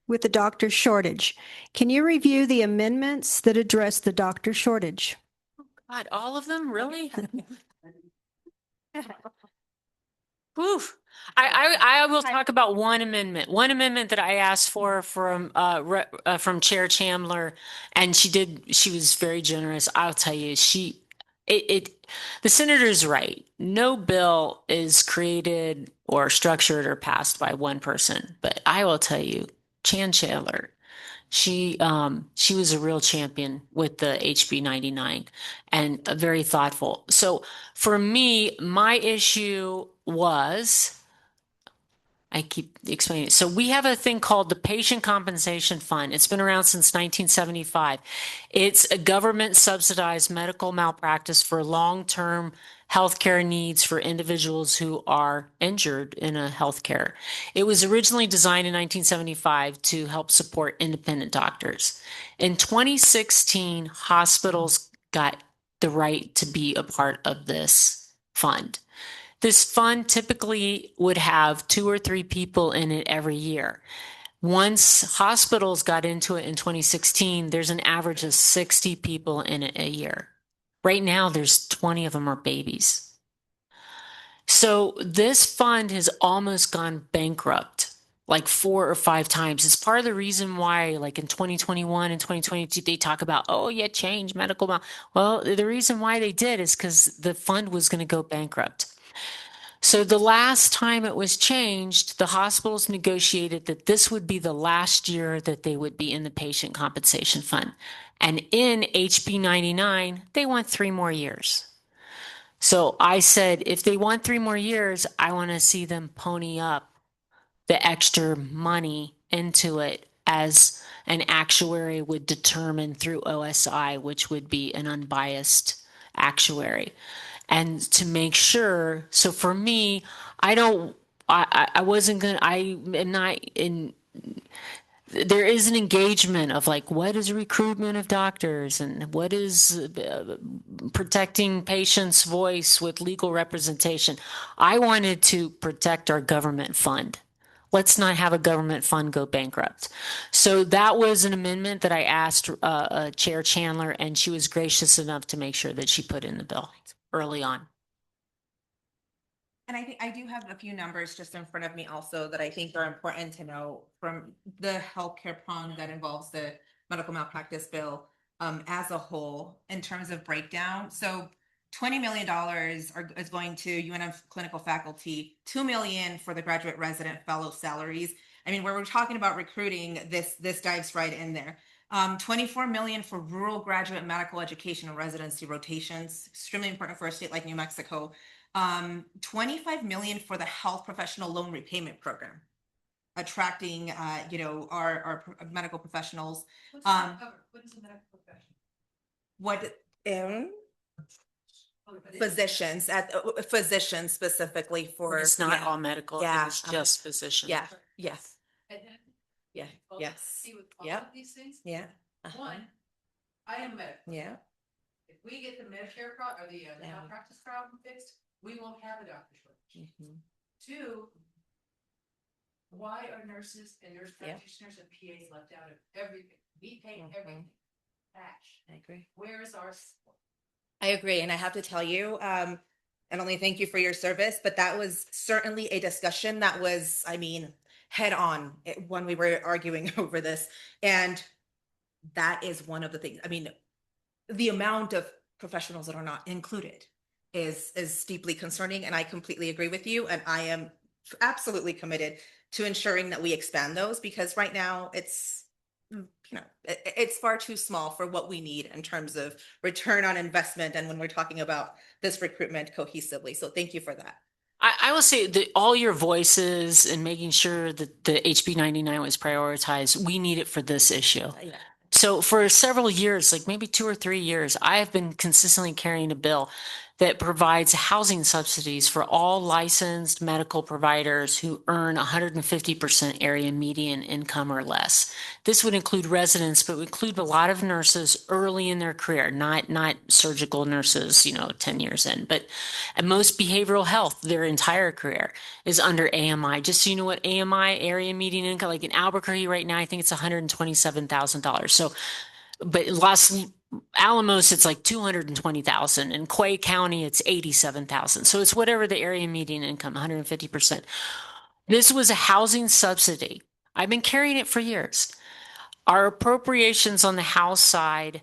with the doctor shortage. Can you review the amendments that address the doctor shortage?
God, all of them, really? Oof. I will talk about one amendment. One amendment that I asked for from Chair Chandler, and she was very generous. I'll tell you, the senator's right. No bill is created or structured or passed by one person. But I will tell you, Chandler, she was a real champion with the HB 99 and very thoughtful. So for me, my issue was, I keep explaining it. So we have a thing called the Patient Compensation Fund. It's been around since 1975. It's a government subsidized medical malpractice for long-term healthcare needs for individuals who are injured in a healthcare. It was originally designed in 1975 to help support independent doctors. In 2016, hospitals got the right to be a part of this fund. This fund typically would have 2 or 3 people in it every year. Once hospitals got into it in 2016, there's an average of 60 people in it a year. Right now, there's 20 of them are babies. So this fund has almost gone bankrupt like 4 or 5 times. It's part of the reason why, like in 2021 and 2022, they talk about, oh, yeah, change medical. Well, the reason why they did is because the fund was going to go bankrupt. So the last time it was changed, the hospitals negotiated that this would be the last year that they would be in the patient compensation fund. And in HB 99, they want 3 more years. So I said, if they want 3 more years, I want to see them pony up the extra money into it as an actuary would determine through OSI, which would be an unbiased actuary. And to make sure, so for me, I wasn't going to, I am not in, there is an engagement of like, what is recruitment of doctors and what is protecting patients' voice with legal representation. I wanted to protect our government fund. Let's not have a government fund go bankrupt. So that was an amendment that I asked Chair Chandler, and she was gracious enough to make sure that she put in the bill early on.
And I think I do have a few numbers just in front of me also that I think are important to know from the healthcare prong that involves the medical malpractice bill as a whole in terms of breakdown. So $20 million is going to UNM clinical faculty, 2 million for the graduate resident fellow salaries. I mean, where we're talking about recruiting, this dives right in there. 24 million for rural graduate medical education and residency rotations, extremely important for a state like New Mexico. 25 million for the health professional loan repayment program, attracting our medical professionals. What is a medical professional? What physicians physicians specifically for
It's not all medical.
Yeah.
It's just physician.
Yeah. Yes. Yeah. Yes.
See with all
Yeah.
of these things,
Yeah.
one, I am medical.
Yeah.
If we get the Medicare or the malpractice problem fixed, we won't have a doctor shortage.
Mhm.
2, Why are nurses and nurse
Yeah.
practitioners and PAs left out of everything? We pay everything. Cash.
I agree.
Where is our support?
I agree. And I have to tell you, and only thank you for your service, but that was certainly a discussion that was, I mean, head on when we were arguing over this. And that is one of the things, I mean, the amount of professionals that are not included is deeply concerning. And I completely agree with you. And I am absolutely committed to ensuring that we expand those because right now it's, it's far too small for what we need in terms of return on investment. And when we're talking about this recruitment cohesively. So thank you for that.
I will say that all your voices and making sure that the HB 99 was prioritized, we need it for this issue.
Yeah.
So for several years, like maybe 2 or 3 years, I have been consistently carrying a bill that provides housing subsidies for all licensed medical providers who earn 150% area median income or less. This would include residents, but would include a lot of nurses early in their career, not surgical nurses, 10 years in, but and most behavioral health, their entire career is under AMI. Just so you know what AMI, area median income, like in Albuquerque right now, I think it's $127,000. So, but Los Alamos, it's like 220,000. In Quay County, it's 87,000. So it's whatever the area median income, 150%. This was a housing subsidy. I've been carrying it for years. Our appropriations on the House side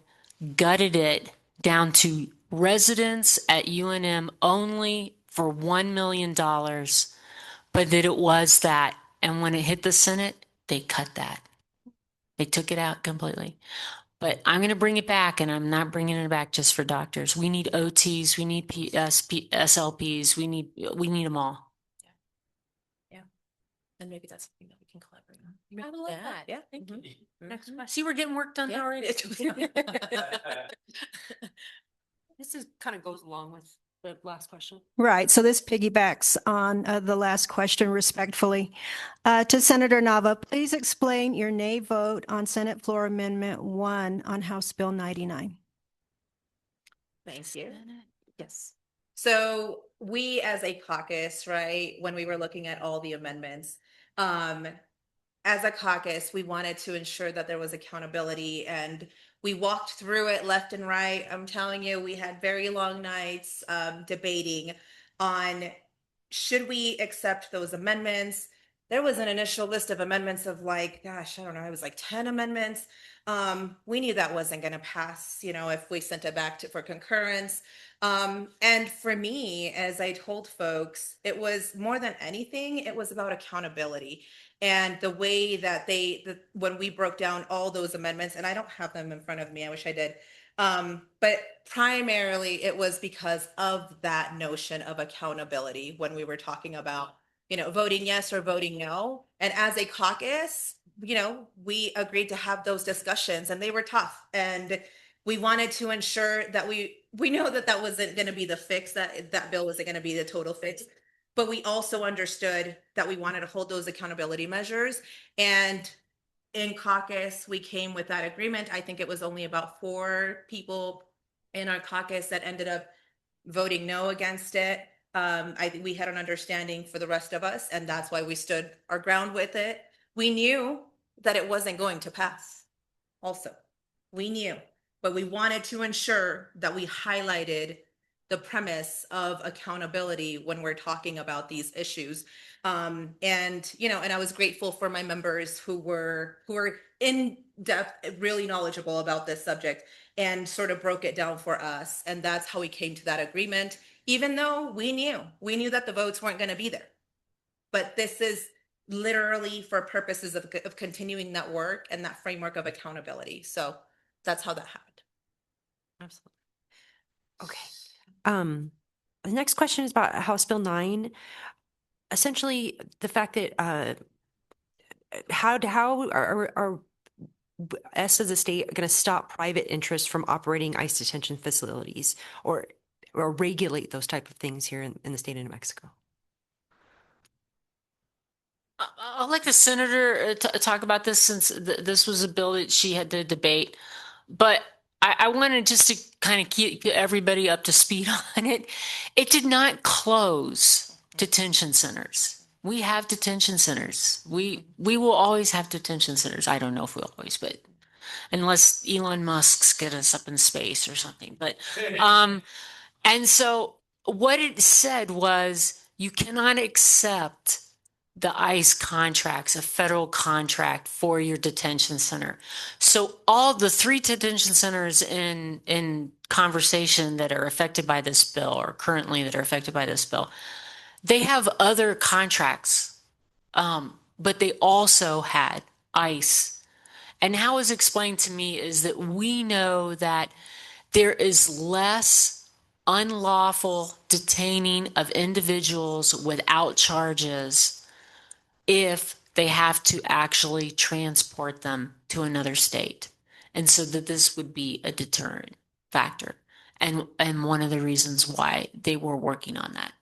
gutted it down to residents at UNM only for $1 million, but that it was that. And when it hit the Senate, they cut that. They took it out completely. But I'm going to bring it back, and I'm not bringing it back just for doctors. We need OTs, we need SLPs, we need them all.
And maybe that's something that we can collaborate on.
I love that.
Yeah.
Thank you.
Mhm.
Next question. See, we're getting work done
Yeah.
already.
This is kind of goes along with the last question.
Right. So this piggybacks on the last question respectfully. To Senator Nava, please explain your nay vote on Senate Floor Amendment 1 on House Bill 99.
Thank you. Yes. So we as a caucus, right, when we were looking at all the amendments, as a caucus, we wanted to ensure that there was accountability and we walked through it left and right. I'm telling you, we had very long nights debating on should we accept those amendments. There was an initial list of amendments of like, gosh, I don't know, it was like 10 amendments. We knew that wasn't going to pass, if we sent it back for concurrence. And for me, as I told folks, it was more than anything, it was about accountability and the way that when we broke down all those amendments, and I don't have them in front of me, I wish I did. But primarily it was because of that notion of accountability when we were talking about, voting yes or voting no. And as a caucus, we agreed to have those discussions and they were tough. And we wanted to ensure that we know that wasn't going to be the fix, that bill wasn't going to be the total fix. But we also understood that we wanted to hold those accountability measures. And in caucus, we came with that agreement. I think it was only about 4 people in our caucus that ended up voting no against it. I think we had an understanding for the rest of us, and that's why we stood our ground with it. We knew that it wasn't going to pass. Also, we knew, but we wanted to ensure that we highlighted the premise of accountability when we're talking about these issues. And I was grateful for my members who were in depth, really knowledgeable about this subject and sort of broke it down for us. And that's how we came to that agreement, even though we knew that the votes weren't going to be there. But this is literally for purposes of continuing that work and that framework of accountability. So that's how that happened.
Absolutely. Okay. The next question is about House Bill 9. Essentially, the fact that how are us as a state going to stop private interests from operating ICE detention facilities or regulate those type of things here in the state of New Mexico?
I'll let the senator talk about this since this was a bill that she had to debate. But I wanted just to kind of keep everybody up to speed on it. It did not close detention centers. We have detention centers. We will always have detention centers. I don't know if we'll always, but unless Elon Musk's get us up in space or something. But and so what it said was you cannot accept the ICE contracts, a federal contract for your detention center. So all the three detention centers in conversation that are affected by this bill, or currently that are affected by this bill, they have other contracts, but they also had ICE. And how it's explained to me is that we know that there is less unlawful detaining of individuals without charges if they have to actually transport them to another state. And so that this would be a deterrent factor. And one of the reasons why they were working on that.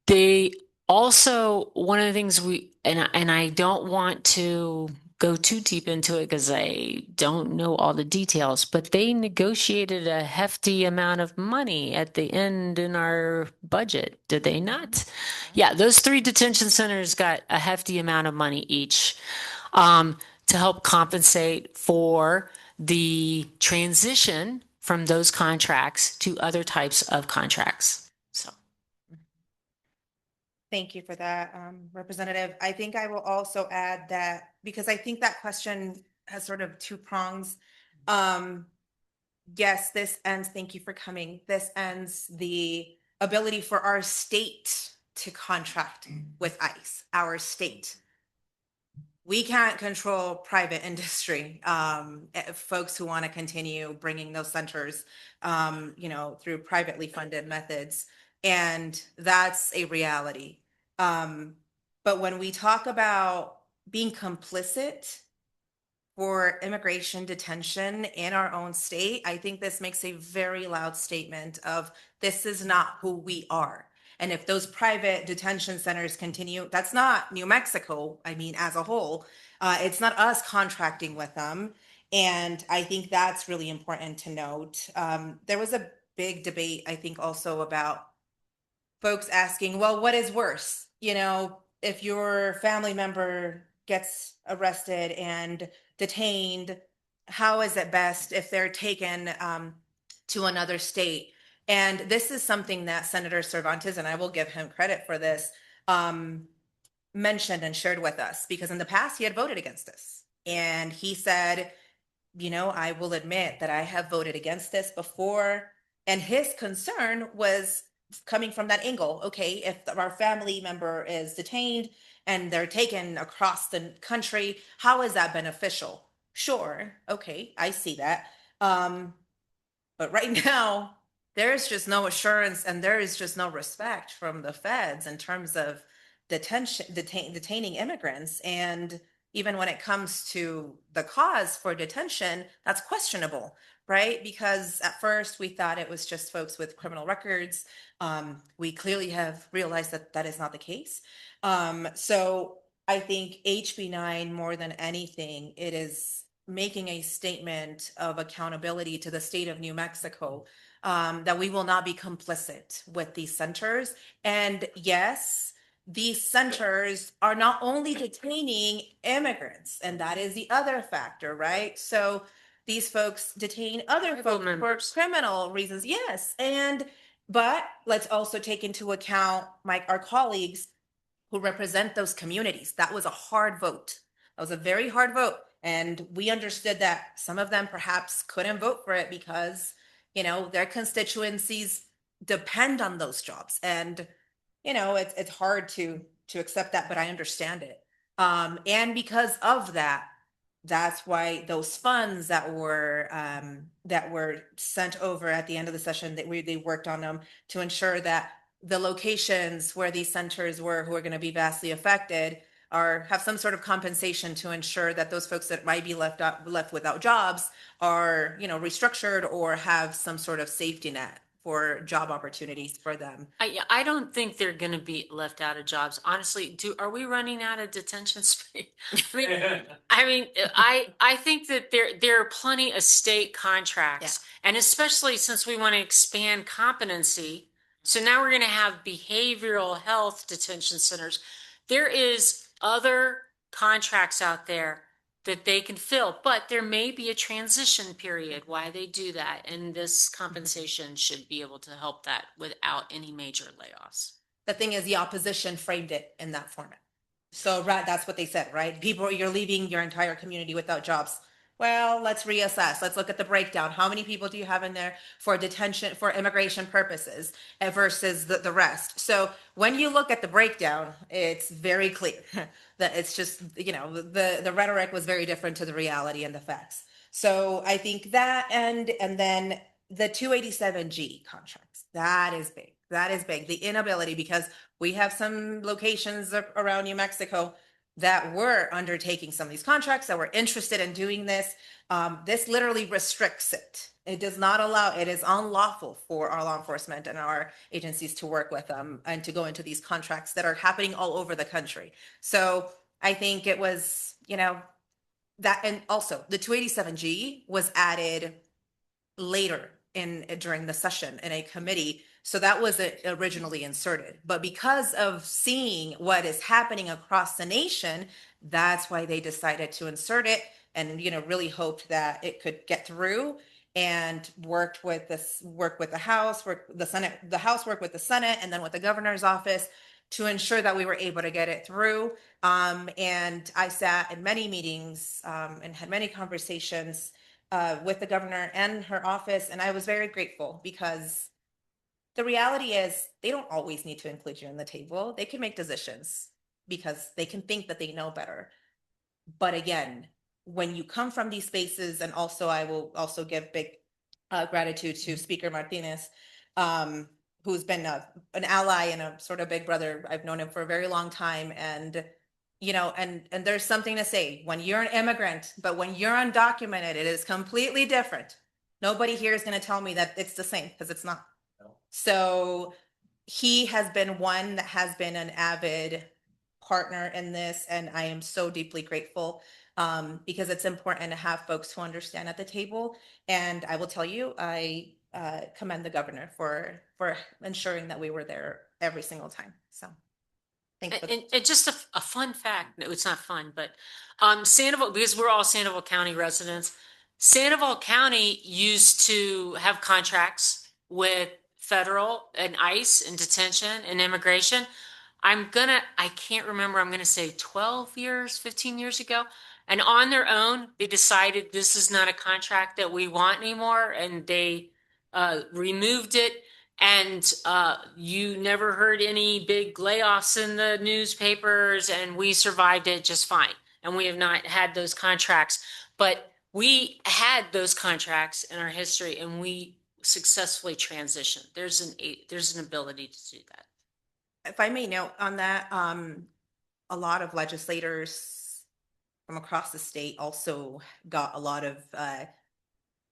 They also, one of the things and I don't want to go too deep into it because I don't know all the details, but they negotiated a hefty amount of money at the end in our budget, did they not? Yeah, those three detention centers got a hefty amount of money each, to help compensate for the transition from those contracts to other types of contracts. So.
Thank you for that, Representative. I think I will also add that, because I think that question has sort of two prongs. Yes, this ends, thank you for coming. This ends the ability for our state to contract with ICE, our state. We can't control private industry, folks who want to continue bringing those centers, through privately funded methods. And that's a reality. But when we talk about being complicit for immigration detention in our own state, I think this makes a very loud statement of this is not who we are. And if those private detention centers continue, that's not New Mexico, I mean, as a whole. It's not us contracting with them. And I think that's really important to note. There was a big debate, I think, also about folks asking, well, what is worse? If your family member gets arrested and detained, how is it best if they're taken to another state? And this is something that Senator Cervantes, and I will give him credit for this, mentioned and shared with us, because in the past he had voted against this. And he said, I will admit that I have voted against this before. And his concern was coming from that angle. Okay, if our family member is detained and they're taken across the country, how is that beneficial? Sure. Okay, I see that. But right now, there's just no assurance and there is just no respect from the feds in terms of detaining immigrants. And even when it comes to the cause for detention, that's questionable, right? Because at first we thought it was just folks with criminal records. We clearly have realized that that is not the case. So I think HB 9, more than anything, it is making a statement of accountability to the state of New Mexico, that we will not be complicit with these centers. And yes, these centers are not only detaining immigrants, and that is the other factor, right? So these folks detain other folks for criminal reasons. Yes. But let's also take into account our colleagues who represent those communities. That was a hard vote. That was a very hard vote. And we understood that some of them perhaps couldn't vote for it because, their constituencies depend on those jobs. And, it's hard to accept that, but I understand it. And because of that, that's why those funds that were sent over at the end of the session, they worked on them to ensure that the locations where these centers were, who are going to be vastly affected, have some sort of compensation to ensure that those folks that might be left without jobs are, restructured or have some sort of safety net for job opportunities for them.
I don't think they're going to be left out of jobs. Honestly, are we running out of detention space? I think that there are plenty of state contracts, and especially since we want to expand competency So now we're going to have behavioral health detention centers. There is other contracts out there that they can fill, but there may be a transition period why they do that. And this compensation should be able to help that without any major layoffs.
The thing is, the opposition framed it in that format. So right, that's what they said, right? People, you're leaving your entire community without jobs. Well, let's reassess. Let's look at the breakdown. How many people do you have in there for detention, for immigration purposes versus the rest? So when you look at the breakdown, it's very clear that it's just, the rhetoric was very different to the reality and the facts. So I think that, and then the 287G contracts, that is big. That is big. The inability, because we have some locations around New Mexico that were undertaking some of these contracts, that were interested in doing this. This literally restricts it. It does not allow, it is unlawful for our law enforcement and our agencies to work with them and to go into these contracts that are happening all over the country. So I think it was, that, and also the 287G was added later during the session in a committee. So that was originally inserted. But because of seeing what is happening across the nation, that's why they decided to insert it, and really hoped that it could get through, and work with the House, the Senate, the House worked with the Senate, and then with the governor's office to ensure that we were able to get it through. And I sat in many meetings and had many conversations with the governor and her office. And I was very grateful, because the reality is they don't always need to include you in the table. They can make decisions because they can think that they know better. But again, when you come from these spaces, and also I will also give big gratitude to Speaker Martinez, who's been an ally and a sort of big brother. I've known him for a very long time. And and there's something to say when you're an immigrant, but when you're undocumented, it is completely different. Nobody here is going to tell me that it's the same, because it's not. No. So he has been one that has been an avid partner in this, and I am so deeply grateful, because it's important to have folks who understand at the table. And I will tell you, I commend the governor for ensuring that we were there every single time. So.
And just a fun fact, no, it's not fun, but Sandoval, because we're all Sandoval County residents, Sandoval County used to have contracts with federal and ICE and detention and immigration. I can't remember, I'm gonna say 12 years, 15 years ago. And on their own, they decided this is not a contract that we want anymore, and they removed it. And you never heard any big layoffs in the newspapers, and we survived it just fine. And we have not had those contracts, but we had those contracts in our history, and we successfully transitioned. There's an ability to do that.
If I may note on that, a lot of legislators from across the state also got a lot of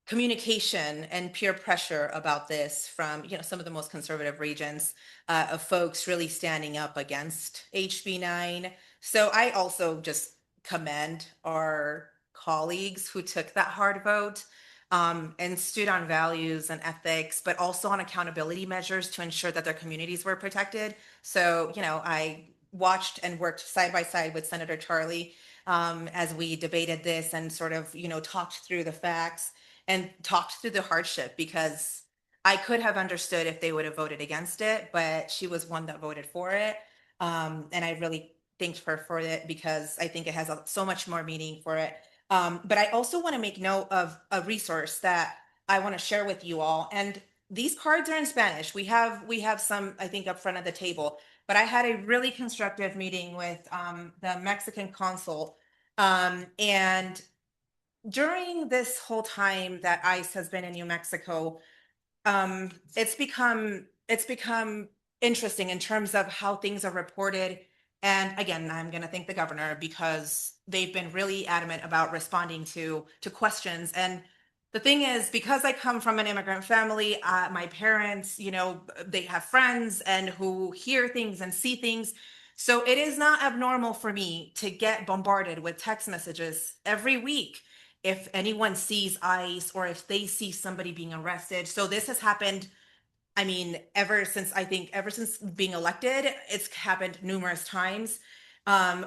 communication and peer pressure about this from some of the most conservative regions, of folks really standing up against HB9. So I also just commend our colleagues who took that hard vote, and stood on values and ethics, but also on accountability measures to ensure that their communities were protected. So I watched and worked side by side with Senator Charlie, as we debated this and sort of talked through the facts and talked through the hardship, because I could have understood if they would have voted against it, but she was one that voted for it. And I really thanked her for it, because I think it has so much more meaning for it. But I also want to make note of a resource that I want to share with you all. And these cards are in Spanish. We have some, I think, up front of the table. But I had a really constructive meeting with the Mexican consul, and during this whole time that ICE has been in New Mexico, it's become interesting in terms of how things are reported. And again, I'm going to thank the governor, because they've been really adamant about responding to questions. And the thing is, because I come from an immigrant family, my parents, they have friends and who hear things and see things. So it is not abnormal for me to get bombarded with text messages every week if anyone sees ICE or if they see somebody being arrested. So this has happened I mean, ever since being elected, it's happened numerous times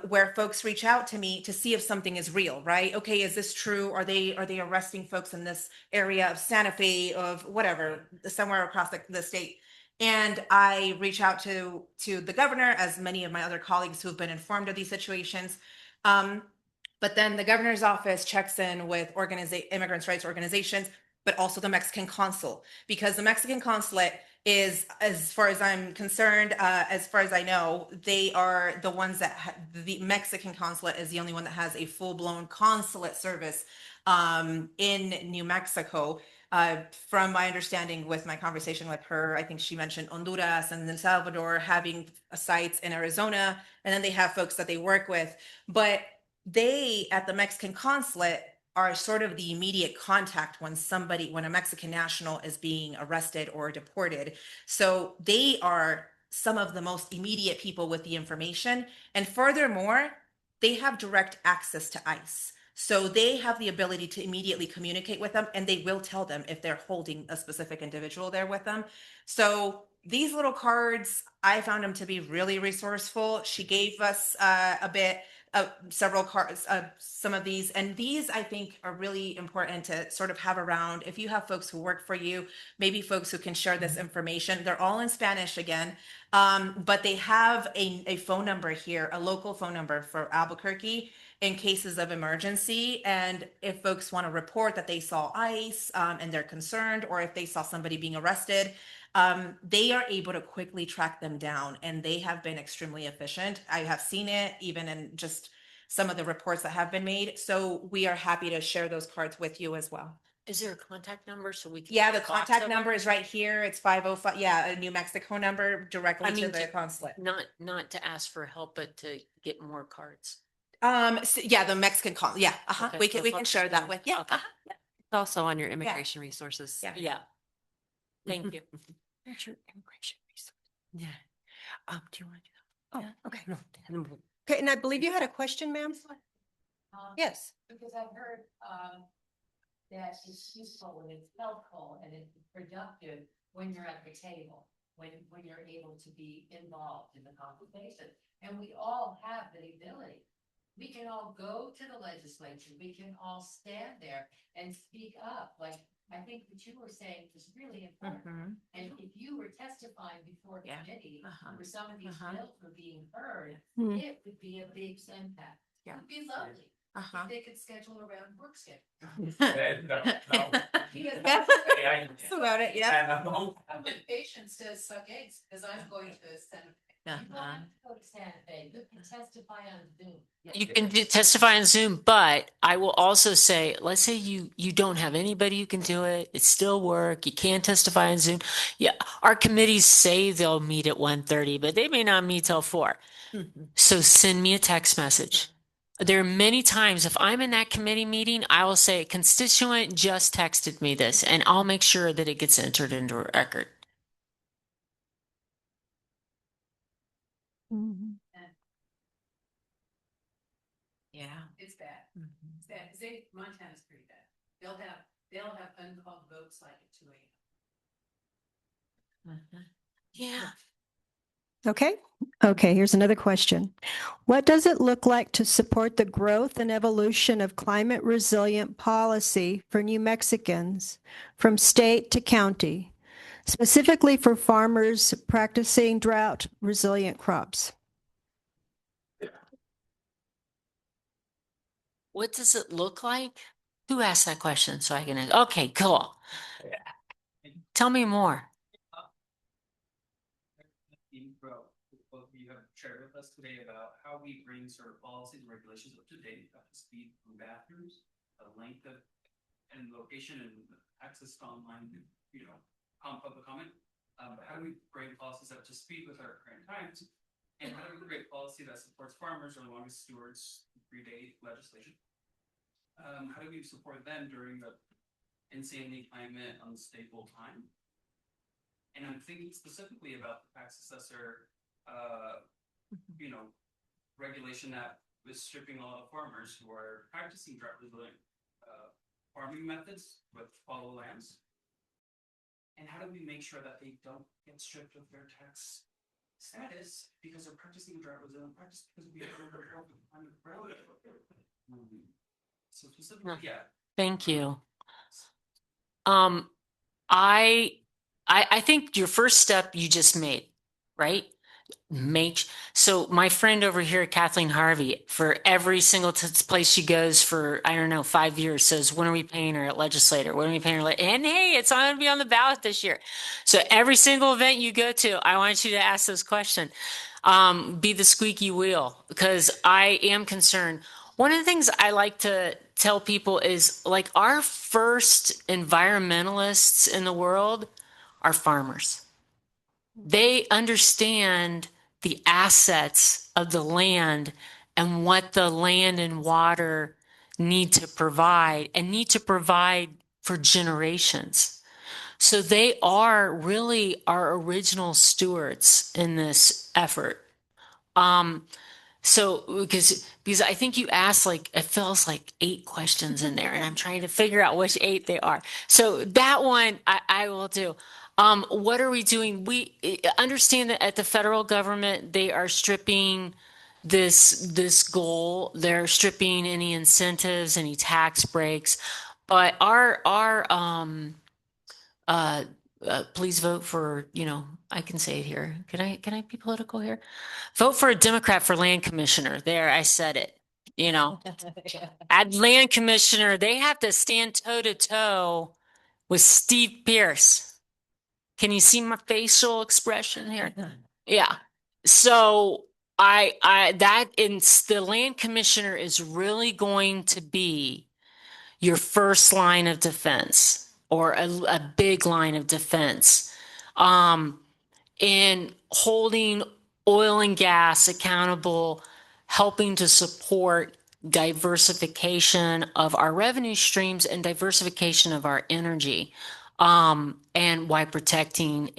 where folks reach out to me to see if something is real, right? Okay, is this true? Are they arresting folks in this area of Santa Fe, of whatever, somewhere across the state? And I reach out to the governor, as many of my other colleagues who've been informed of these situations. Um, but then the governor's office checks in with immigrants' rights organizations, but also the Mexican consul, because the Mexican consulate is, as far as I'm concerned, as far as I know, they are the ones the Mexican consulate is the only one that has a full-blown consulate service in New Mexico. From my understanding with my conversation with her, I think she mentioned Honduras and El Salvador having sites in Arizona, and then they have folks that they work with. But they, at the Mexican consulate, are sort of the immediate contact when a Mexican national is being arrested or deported. So they are some of the most immediate people with the information. And furthermore, they have direct access to ICE. So they have the ability to immediately communicate with them, and they will tell them if they're holding a specific individual there with them. So these little cards, I found them to be really resourceful. She gave us several cards, some of these, and these I think are really important to sort of have around. If you have folks who work for you, maybe folks who can share this information. They're all in Spanish again, but they have a phone number here, a local phone number for Albuquerque in cases of emergency. And if folks want to report that they saw ICE and they're concerned, or if they saw somebody being arrested, they are able to quickly track them down, and they have been extremely efficient. I have seen it even in just some of the reports that have been made. So we are happy to share those cards with you as well.
Is there a contact number so we can?
Yeah, the
box
contact
of
number
them?
is right here. It's 505. Yeah, a New Mexico number directly
I mean,
to the consulate.
Not to ask for help, but to get more cards.
Yeah, the Mexican call. Yeah,
Okay,
we can
so
we can
folks
share that
can-
with. Yeah,
okay.
yeah.
It's also on your immigration resources.
Yeah.
Yeah. Thank you.
There's your immigration resource. Yeah. Do you want to do
Oh,
that?
okay.
No. and then we'll-
Okay, and I believe you had a question, ma'am? Yes.
Because I've heard, that it's useful and it's helpful and it's productive when you're at the table, when you're able to be involved in the conversation. And we all have the ability. We can all go to the legislature, we can all stand there and speak up, like, I think what you were saying was really important. And if you were testifying before
Yeah.
committee,
Uh-huh.
where some of these
Uh-huh.
bills were being heard,
Hmm.
it would be a big impact. It would be lovely.
Uh-huh.
If they could schedule around work schedule.
That's about it. Yeah.
I'm with patients to suck eggs, because I'm going to Santa Fe. You don't have to go to Santa Fe, you can testify on Zoom.
You can testify on Zoom, but I will also say, let's say you don't have anybody who can do it. It's still work. You can't testify on Zoom. Yeah, our committees say they'll meet at 1:30, but they may not meet till 4. So send me a text message. There are many times if I'm in that committee meeting, I will say, constituent just texted me this, and I'll make sure that it gets entered into a record.
Mhm.
Yeah.
It's bad,
Mhm.
it's bad, Montana's pretty bad. They'll have uncalled votes like at 2 a.m.
Yeah.
Okay. Okay, here's another question. What does it look like to support the growth and evolution of climate resilient policy for New Mexicans from state to county, specifically for farmers practicing drought resilient crops?
What does it look like? Who asked that question so I can, okay, cool. Tell me more.
What you have shared with us today about how we bring sort of policies and regulations up to date, up to speed from bathrooms, the length of and location and access to online, public comment. How do we bring policies up to speed with our current times? And how do we create policy that supports farmers or longest stewards predate legislation? How do we support them during the insanely climate unstable time? And I'm thinking specifically about the tax assessor, regulation that was stripping a lot of farmers who are practicing drought resilient farming methods with fallow lands. And how do we make sure that they don't get stripped of their tax status because they're practicing a drought resistant practice because we have so specifically, yeah.
Thank you. Um, I, I think your first step you just made, right? So my friend over here, Kathleen Harvey, for every single place she goes for, I don't know, 5 years, says, when are we paying our legislator? When are we paying her? And hey, it's going to be on the ballot this year. So every single event you go to, I want you to ask this question. Be the squeaky wheel, because I am concerned. One of the things I like to tell people is, like, our first environmentalists in the world are farmers. They understand the assets of the land and what the land and water need to provide, and need to provide for generations. So they are really our original stewards in this effort. Um, so because I think you asked, like, it feels like 8 questions in there, and I'm trying to figure out which 8 they are. So that one I will do. What are we doing? We understand that at the federal government, they are stripping this goal. They're stripping any incentives, any tax breaks. But uh, please vote for, I can say it here. Can I be political here? Vote for a Democrat for land commissioner. There, I said it. At land commissioner, they have to stand toe to toe with Steve Pierce. Can you see my facial expression here? Yeah. So the land commissioner is really going to be your first line of defense, or a big line of defense, in holding oil and gas accountable, helping to support diversification of our revenue streams and diversification of our energy, and why protecting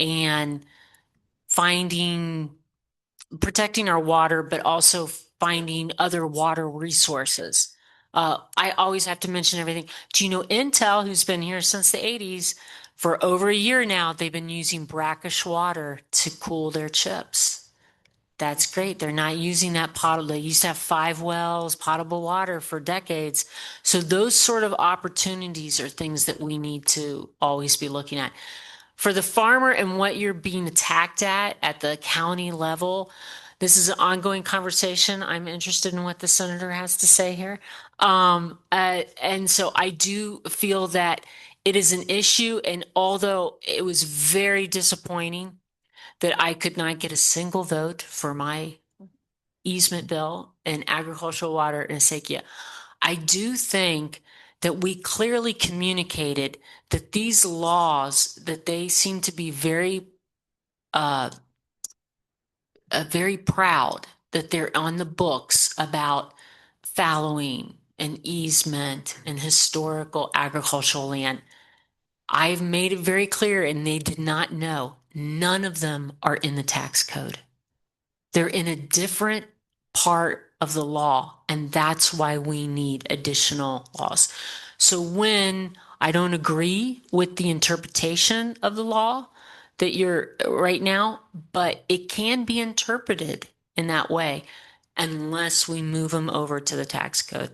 our water, but also finding other water resources. I always have to mention everything. Do you know Intel, who's been here since the 80s, for over a year now, they've been using brackish water to cool their chips. That's great. They're not using that potable. They used to have 5 wells, potable water for decades. So those sort of opportunities are things that we need to always be looking at. For the farmer and what you're being attacked at the county level, this is an ongoing conversation. I'm interested in what the senator has to say here. And so I do feel that it is an issue. And although it was very disappointing that I could not get a single vote for my easement bill in agricultural water in Acequia, I do think that we clearly communicated that these laws, that they seem to be very proud that they're on the books about fallowing and easement and historical agricultural land. I've made it very clear, and they did not know. None of them are in the tax code. They're in a different part of the law, and that's why we need additional laws. So when I don't agree with the interpretation of the law that you're right now, but it can be interpreted in that way unless we move them over to the tax code.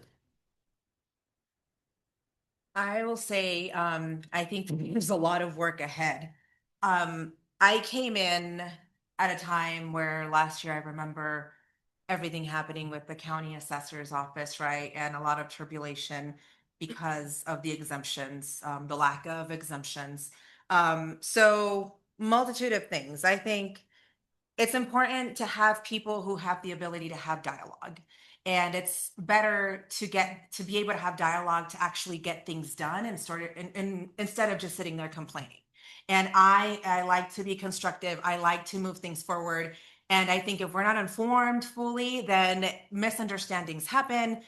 I will say, I think there's a lot of work ahead. I came in at a time where last year I remember everything happening with the county assessor's office, right? And a lot of tribulation because of the exemptions, the lack of exemptions. So multitude of things. I think it's important to have people who have the ability to have dialogue, and it's better to be able to have dialogue to actually get things done and sort of and instead of just sitting there complaining. And I like to be constructive. I like to move things forward. And I think if we're not informed fully, then misunderstandings happen.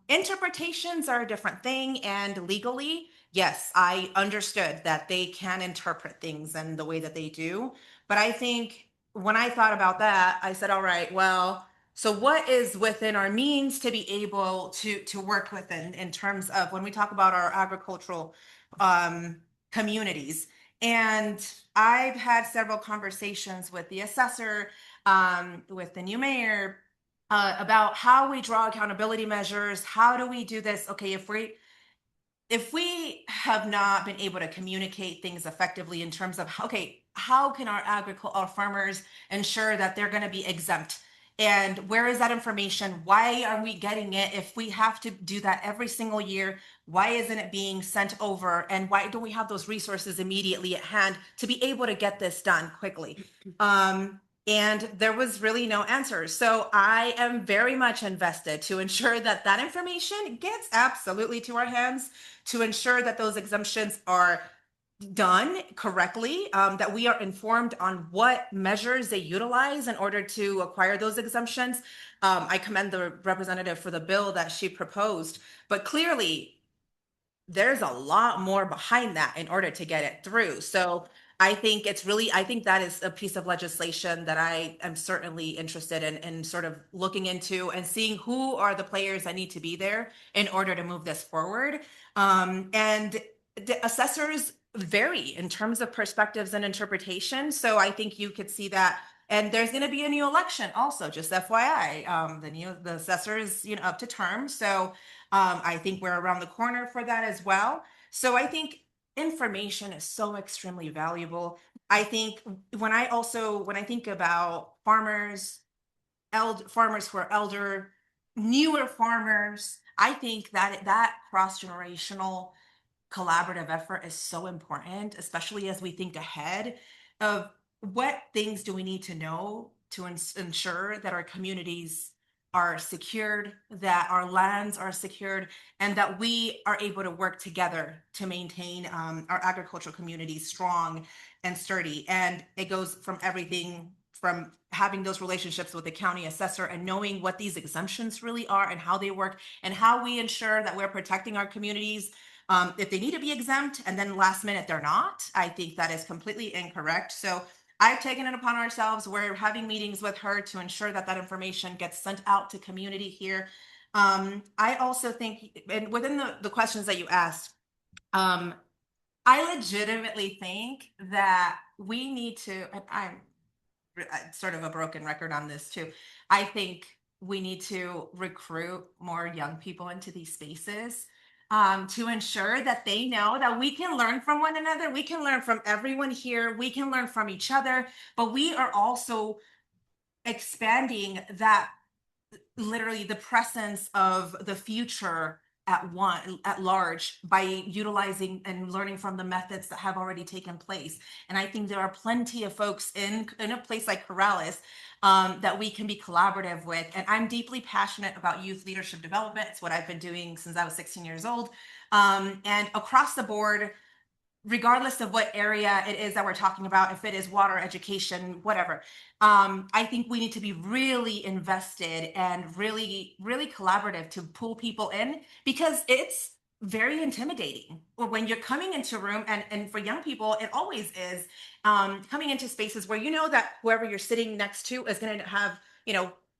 Interpretations are a different thing, and legally, yes, I understood that they can interpret things in the way that they do. But I think when I thought about that, I said, all right, well, so what is within our means to be able to work within in terms of when we talk about our agricultural communities? And I've had several conversations with the assessor, with the new mayor, about how we draw accountability measures. How do we do this? Okay, if we have not been able to communicate things effectively in terms of, okay, how can our farmers ensure that they're going to be exempt, and where is that information? Why are we getting it? If we have to do that every single year, why isn't it being sent over, and why don't we have those resources immediately at hand to be able to get this done quickly? And there was really no answer. So I am very much invested to ensure that that information gets absolutely to our hands, to ensure that those exemptions are done correctly, that we are informed on what measures they utilize in order to acquire those exemptions. I commend the representative for the bill that she proposed, but clearly there's a lot more behind that in order to get it through. So I think that is a piece of legislation that I am certainly interested in sort of looking into and seeing who are the players that need to be there in order to move this forward. And the assessors vary in terms of perspectives and interpretation. So I think you could see that. And there's going to be a new election also, just FYI. The assessor is, up to term. So I think we're around the corner for that as well. So I think information is so extremely valuable. I think when I think about farmers who are elder, newer farmers, I think that cross-generational collaborative effort is so important, especially as we think ahead of what things do we need to know to ensure that our communities are secured, that our lands are secured, and that we are able to work together to maintain our agricultural communities strong and sturdy. And it goes from everything from having those relationships with the county assessor and knowing what these exemptions really are and how they work and how we ensure that we're protecting our communities if they need to be exempt and then last minute they're not. I think that is completely incorrect. So I've taken it upon ourselves. We're having meetings with her to ensure that that information gets sent out to community here. I also think, and within the questions that you asked, I legitimately think that we need to, and I'm sort of a broken record on this too. I think we need to recruit more young people into these spaces, to ensure that they know that we can learn from one another. We can learn from everyone here. We can learn from each other, but we are also expanding that, literally the presence of the future at large, by utilizing and learning from the methods that have already taken place. And I think there are plenty of folks in a place like Corrales, that we can be collaborative with. And I'm deeply passionate about youth leadership development. It's what I've been doing since I was 16 years old. And across the board, regardless of what area it is that we're talking about, if it is water, education, whatever, I think we need to be really invested and really, really collaborative to pull people in, because it's very intimidating when you're coming into a room, and for young people, it always is, coming into spaces where you know that whoever you're sitting next to is going to have,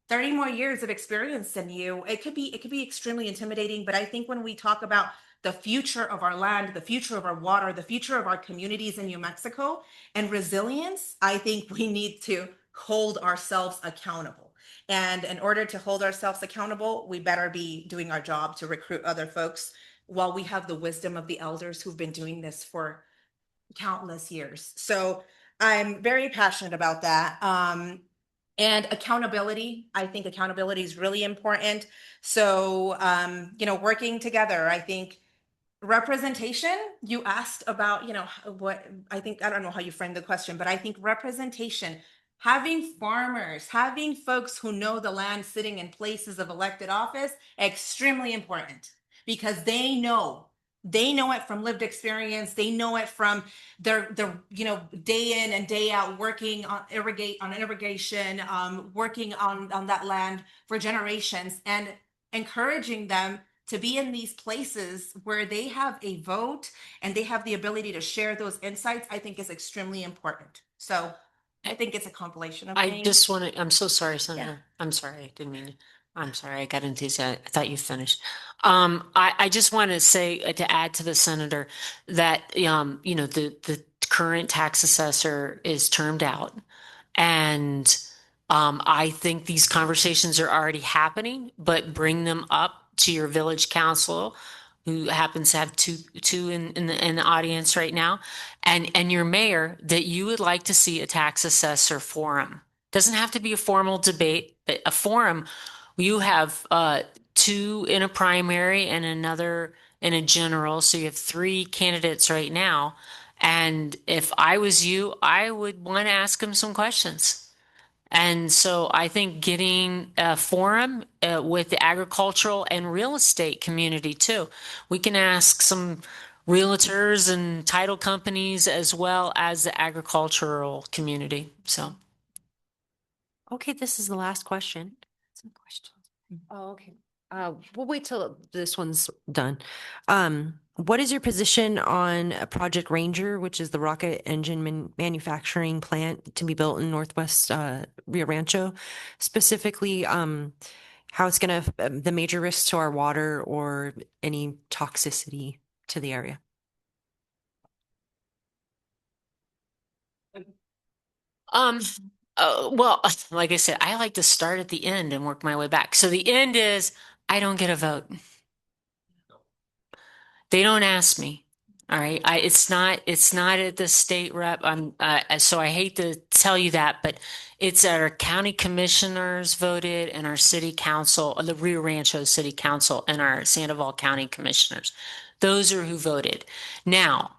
30 more years of experience than you. It could be extremely intimidating. But I think when we talk about the future of our land, the future of our water, the future of our communities in New Mexico, and resilience, I think we need to hold ourselves accountable. And in order to hold ourselves accountable, we better be doing our job to recruit other folks while we have the wisdom of the elders who've been doing this for countless years. So I'm very passionate about that. And accountability, I think accountability is really important. So, working together, I think representation, you asked about, what I think, I don't know how you framed the question, but I think representation, having farmers, having folks who know the land sitting in places of elected office, extremely important, because they know it from lived experience. They know it from their day in and day out working on irrigation, working on that land for generations, and encouraging them to be in these places where they have a vote and they have the ability to share those insights, I think is extremely important. So I think it's a compilation of
I
things.
just want to, I'm so sorry, Senator. I'm sorry. I didn't mean to. I'm sorry. I got into that. I thought you finished. I just want to say, to add to the senator that, the current tax assessor is termed out. And I think these conversations are already happening, but bring them up to your village council, who happens to have two in the audience right now, and your mayor, that you would like to see a tax assessor forum. Doesn't have to be a formal debate, but a forum. You have two in a primary and another in a general, so you have three candidates right now. And if I was you, I would want to ask them some questions. And so I think getting a forum with the agricultural and real estate community too. We can ask some realtors and title companies as well as the agricultural community. So,
Okay, this is the last question. Some questions. Oh, okay. We'll wait till this one's done. What is your position on Project Ranger, which is the rocket engine manufacturing plant to be built in Northwest Rio Rancho? Specifically, how it's going to the major risks to our water or any toxicity to the area?
um, well, like I said, I like to start at the end and work my way back. So the end is I don't get a vote. They don't ask me. All right. It's not at the state rep. So I hate to tell you that, but it's our county commissioners voted and our city council, the Rio Rancho City Council and our Sandoval County commissioners. Those are who voted. Now,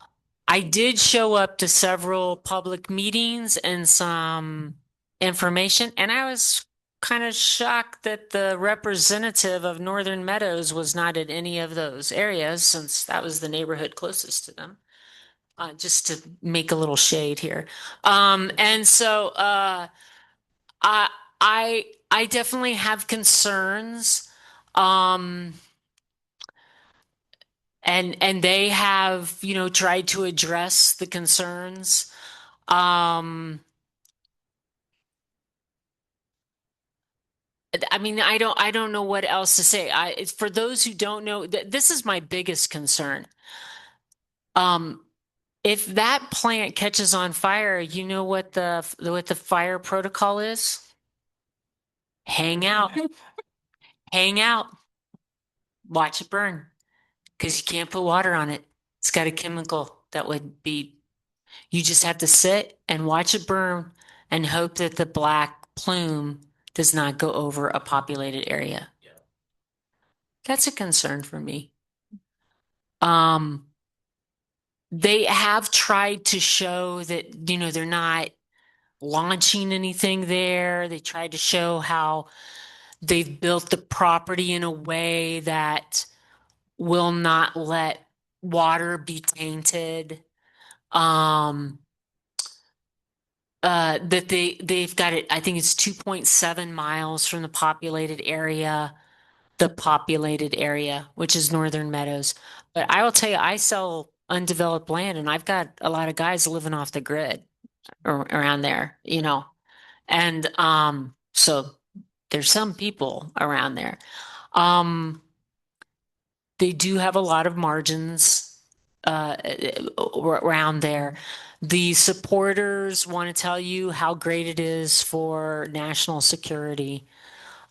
I did show up to several public meetings and some information, and I was kind of shocked that the representative of Northern Meadows was not in any of those areas, since that was the neighborhood closest to them. Just to make a little shade here. And so I I definitely have concerns. Um, and they have, tried to address the concerns. Um, I mean, I don't know what else to say. For those who don't know, this is my biggest concern. Um, if that plant catches on fire, you know what the fire protocol is? Hang out, hang out, watch it burn, because you can't put water on it. It's got a chemical that would be. You just have to sit and watch it burn and hope that the black plume does not go over a populated area. That's a concern for me. Um, they have tried to show that, they're not launching anything there. They tried to show how they've built the property in a way that will not let water be tainted. That they've got it, I think it's 2.7 miles from the populated area, which is Northern Meadows. But I will tell you, I sell undeveloped land, and I've got a lot of guys living off the grid around there. And so there's some people around there. They do have a lot of margins around there. The supporters want to tell you how great it is for national security.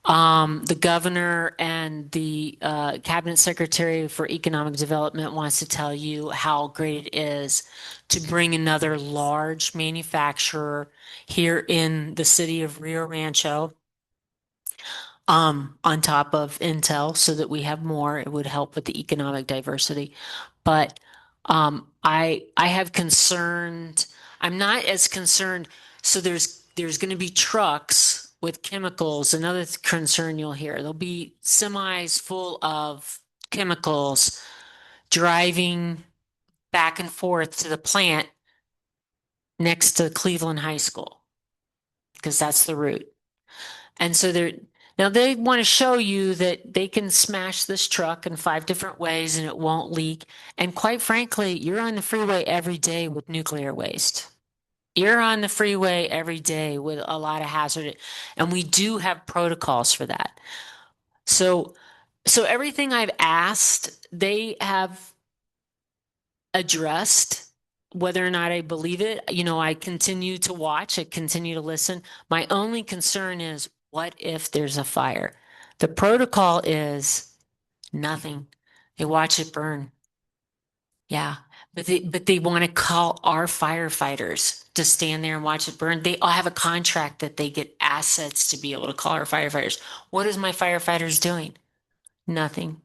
The governor and the cabinet secretary for economic development wants to tell you how great it is to bring another large manufacturer here in the city of Rio Rancho, on top of Intel, so that we have more. It would help with the economic diversity. But I have concerned. I'm not as concerned. So there's going to be trucks with chemicals. Another concern you'll hear, there'll be semis full of chemicals driving back and forth to the plant next to Cleveland High School, because that's the route. And so now they want to show you that they can smash this truck in 5 different ways and it won't leak. And quite frankly, you're on the freeway every day with nuclear waste. You're on the freeway every day with a lot of hazard, and we do have protocols for that. So everything I've asked, they have addressed. whether or not I believe it, I continue to watch, I continue to listen. My only concern is what if there's a fire? The protocol is nothing. They watch it burn. Yeah. But they want to call our firefighters to stand there and watch it burn. They all have a contract that they get assets to be able to call our firefighters. What is my firefighters doing? Nothing.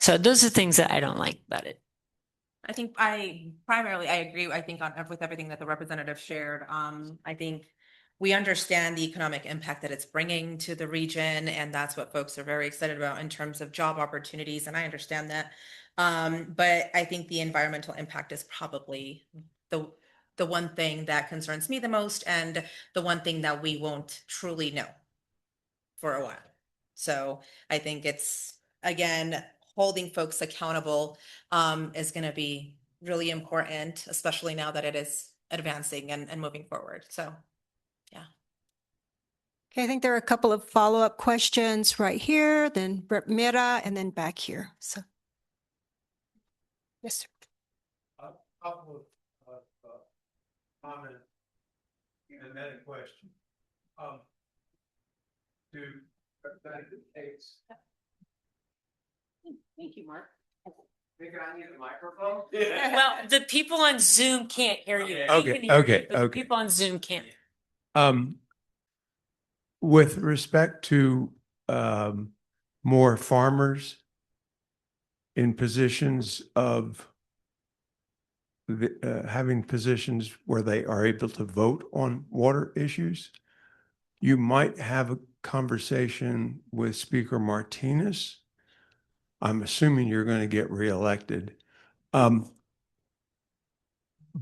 So those are things that I don't like about it.
I think I agree, I think with everything that the representative shared. I think we understand the economic impact that it's bringing to the region, and that's what folks are very excited about in terms of job opportunities, and I understand that. But I think the environmental impact is probably the one thing that concerns me the most, and the one thing that we won't truly know for a while. So I think it's, again, holding folks accountable is going to be really important, especially now that it is advancing and moving forward. So, yeah.
Okay, I think there are a couple of follow-up questions right here, then Rep. Mira, and then back here. So, yes, sir.
A couple of comment and then a question. To Representative Cates.
Thank you, Mark.
Think I need a microphone?
Well, the people on Zoom can't hear you. We
Okay,
can hear you,
okay,
but the
okay.
people on Zoom can't.
With respect to more farmers in positions of having positions where they are able to vote on water issues, you might have a conversation with Speaker Martinez. I'm assuming you're going to get reelected.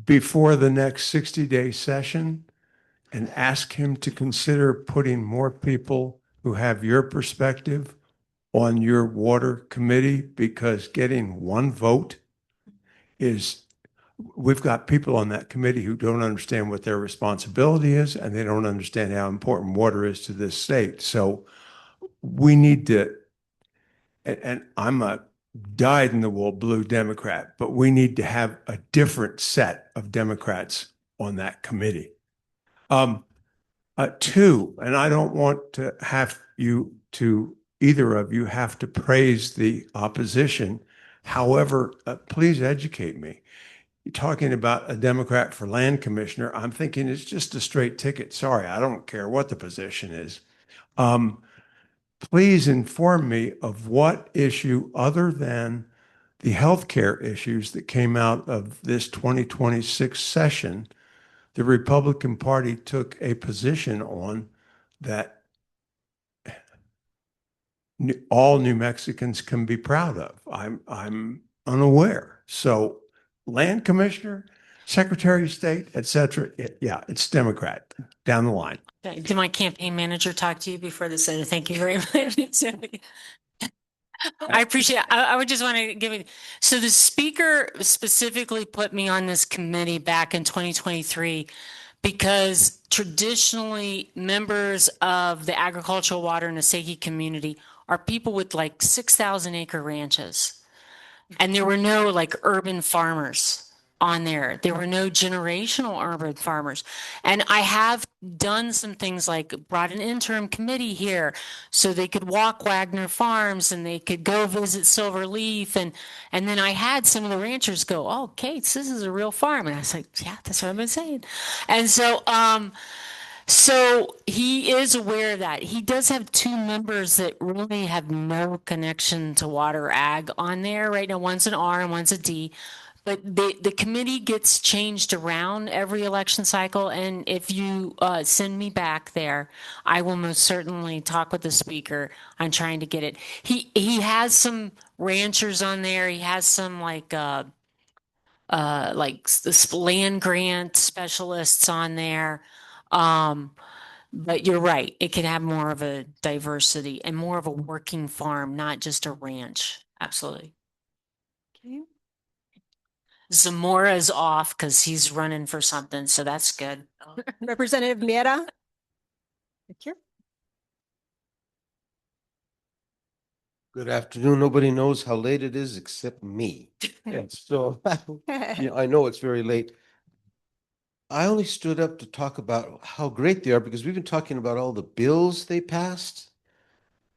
Before the next 60-day session, and ask him to consider putting more people who have your perspective on your water committee, because getting one vote is, we've got people on that committee who don't understand what their responsibility is, and they don't understand how important water is to this state. So we need to, and I'm a dyed-in-the-wool blue Democrat, but we need to have a different set of Democrats on that committee. Two, and I don't want to have you to, either of you have to praise the opposition. However, please educate me. You're talking about a Democrat for land commissioner. I'm thinking it's just a straight ticket. Sorry, I don't care what the position is. Please inform me of what issue other than the healthcare issues that came out of this 2026 session the Republican Party took a position on that all New Mexicans can be proud of. I'm unaware. So land commissioner, secretary of state, et cetera. Yeah, it's Democrat down the line.
Did my campaign manager talk to you before this? Thank you very much. I appreciate it. I would just want to give it. So the speaker specifically put me on this committee back in 2023 because traditionally members of the agricultural water and Asagi community are people with like 6,000 acre ranches. And there were no like urban farmers on there. There were no generational urban farmers. And I have done some things like brought an interim committee here so they could walk Wagner Farms and they could go visit Silver Leaf. And then I had some of the ranchers go, "Oh, Kates, this is a real farm." And I was like, "Yeah, that's what I've been saying." And so he is aware of that. He does have two members that really have no connection to water ag on there right now. One's an R and one's a D. But the committee gets changed around every election cycle. And if you send me back there, I will most certainly talk with the speaker on trying to get it. He has some ranchers on there. He has some like this land grant specialists on there. But you're right. It can have more of a diversity and more of a working farm, not just a ranch. Absolutely.
Okay.
Zamora's off because he's running for something, so that's good.
Representative Mira. Thank you.
Good afternoon. Nobody knows how late it is except me. And so, I know it's very late. I only stood up to talk about how great they are because we've been talking about all the bills they passed.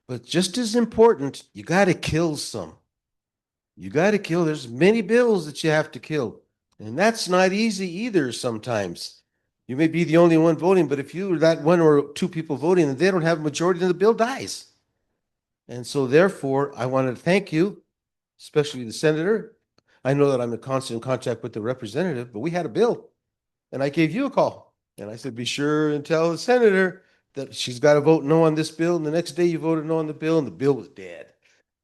But just as important, you got to kill some. You got to kill. There's many bills that you have to kill. And that's not easy either sometimes. You may be the only one voting, but if you're that one or two people voting and they don't have a majority, then the bill dies. And so therefore, I wanted to thank you, especially the senator. I know that I'm in constant contact with the representative, but we had a bill and I gave you a call. And I said, be sure and tell the senator that she's got to vote no on this bill. And the next day you voted no on the bill and the bill was dead.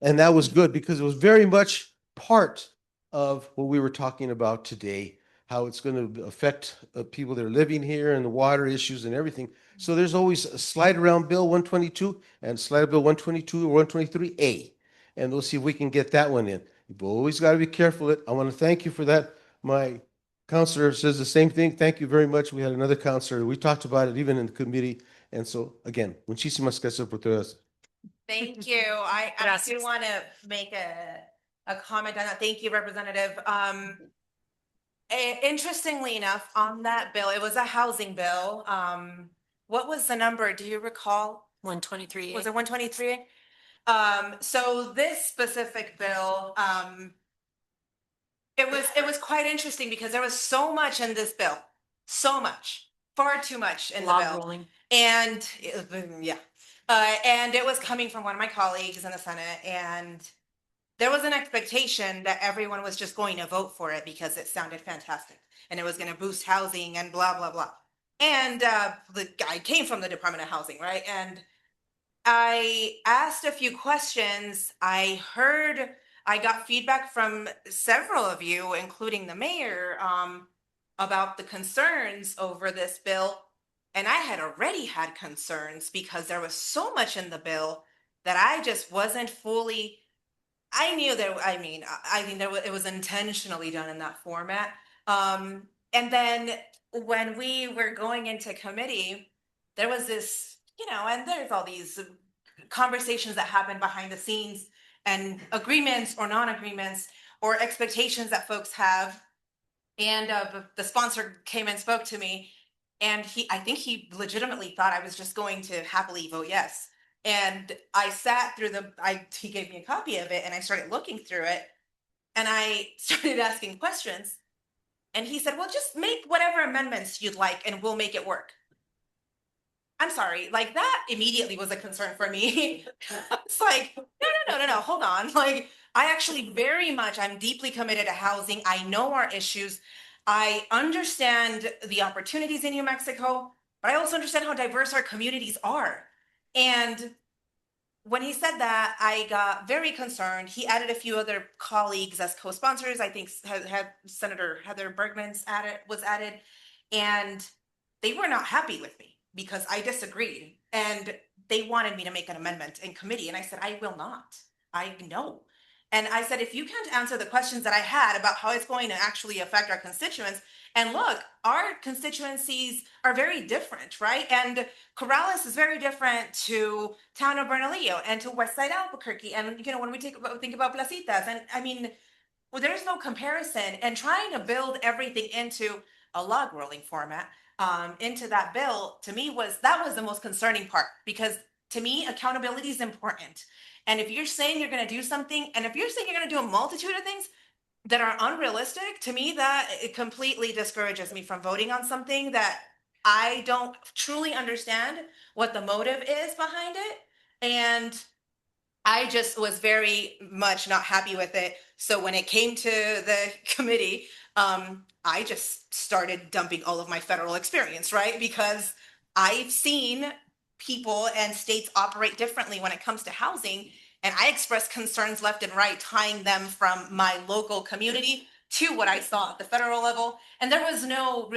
And that was good because it was very much part of what we were talking about today, how it's going to affect people that are living here and the water issues and everything. So there's always a slide around Bill 122 and slide Bill 122 or 123A. And we'll see if we can get that one in. You've always got to be careful. I want to thank you for that. My counselor says the same thing. Thank you very much. We had another counselor. We talked about it even in the committee. And so again, muchísimas gracias por todo eso.
Thank you. I do
Gracias.
want to make a comment on that. Thank you, Representative. Interestingly enough, on that bill, it was a housing bill. What was the number? Do you recall?
123.
Was it 123? So this specific bill, it was quite interesting because there was so much in this bill, so much, far too much in the
Log
bill.
rolling.
And yeah, and it was coming from one of my colleagues in the Senate, and there was an expectation that everyone was just going to vote for it because it sounded fantastic and it was going to boost housing and blah blah blah. And the guy came from the Department of Housing, right? And I asked a few questions. I got feedback from several of you, including the mayor, about the concerns over this bill. And I had already had concerns because there was so much in the bill that I just wasn't fully. I knew that. I mean, I think that it was intentionally done in that format. And then when we were going into committee, there was this, and there's all these conversations that happen behind the scenes and agreements or non-agreements or expectations that folks have. And the sponsor came and spoke to me, and I think he legitimately thought I was just going to happily vote yes. And I sat through he gave me a copy of it and I started looking through it and I started asking questions. And he said, well, just make whatever amendments you'd like and we'll make it work. I'm sorry, like that immediately was a concern for me. It's like, no, hold on. Like, I actually I'm deeply committed to housing. I know our issues. I understand the opportunities in New Mexico, but I also understand how diverse our communities are. And when he said that, I got very concerned. He added a few other colleagues as co-sponsors. I think had Senator Heather Bergman's was added, and they were not happy with me because I disagreed, and they wanted me to make an amendment in committee, and I said I will not. I know. And I said, if you can't answer the questions that I had about how it's going to actually affect our constituents, and look, our constituencies are very different, right? And Corrales is very different to town of Bernalillo and to West Side Albuquerque. And, when we think about Placitas, and I mean, well, there's no comparison. And trying to build everything into a log rolling format, into that bill, to me was the most concerning part, because to me, accountability is important. And if you're saying you're going to do something, and if you're saying you're going to do a multitude of things that are unrealistic, to me, that it completely discourages me from voting on something that I don't truly understand what the motive is behind it. And I just was very much not happy with it. So when it came to the committee, I just started dumping all of my federal experience, right? Because I've seen people and states operate differently when it comes to housing. And I expressed concerns left and right, tying them from my local community to what I saw at the federal level. And there was no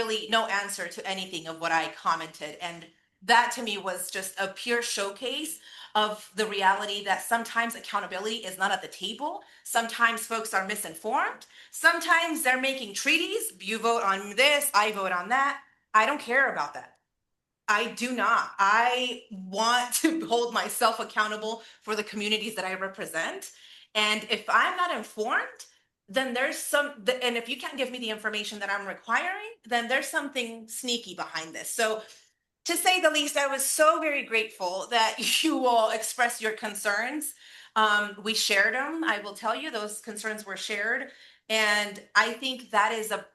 answer to anything of what I commented. And that to me was just a pure showcase of the reality that sometimes accountability is not at the table. Sometimes folks are misinformed. Sometimes they're making treaties. You vote on this, I vote on that. I don't care about that. I do not. I want to hold myself accountable for the communities that I represent. And if I'm not informed, then there's and if you can't give me the information that I'm requiring, then there's something sneaky behind this. So, to say the least, I was so very grateful that you all expressed your concerns. We shared them. I will tell you, those concerns were shared. And I think that is a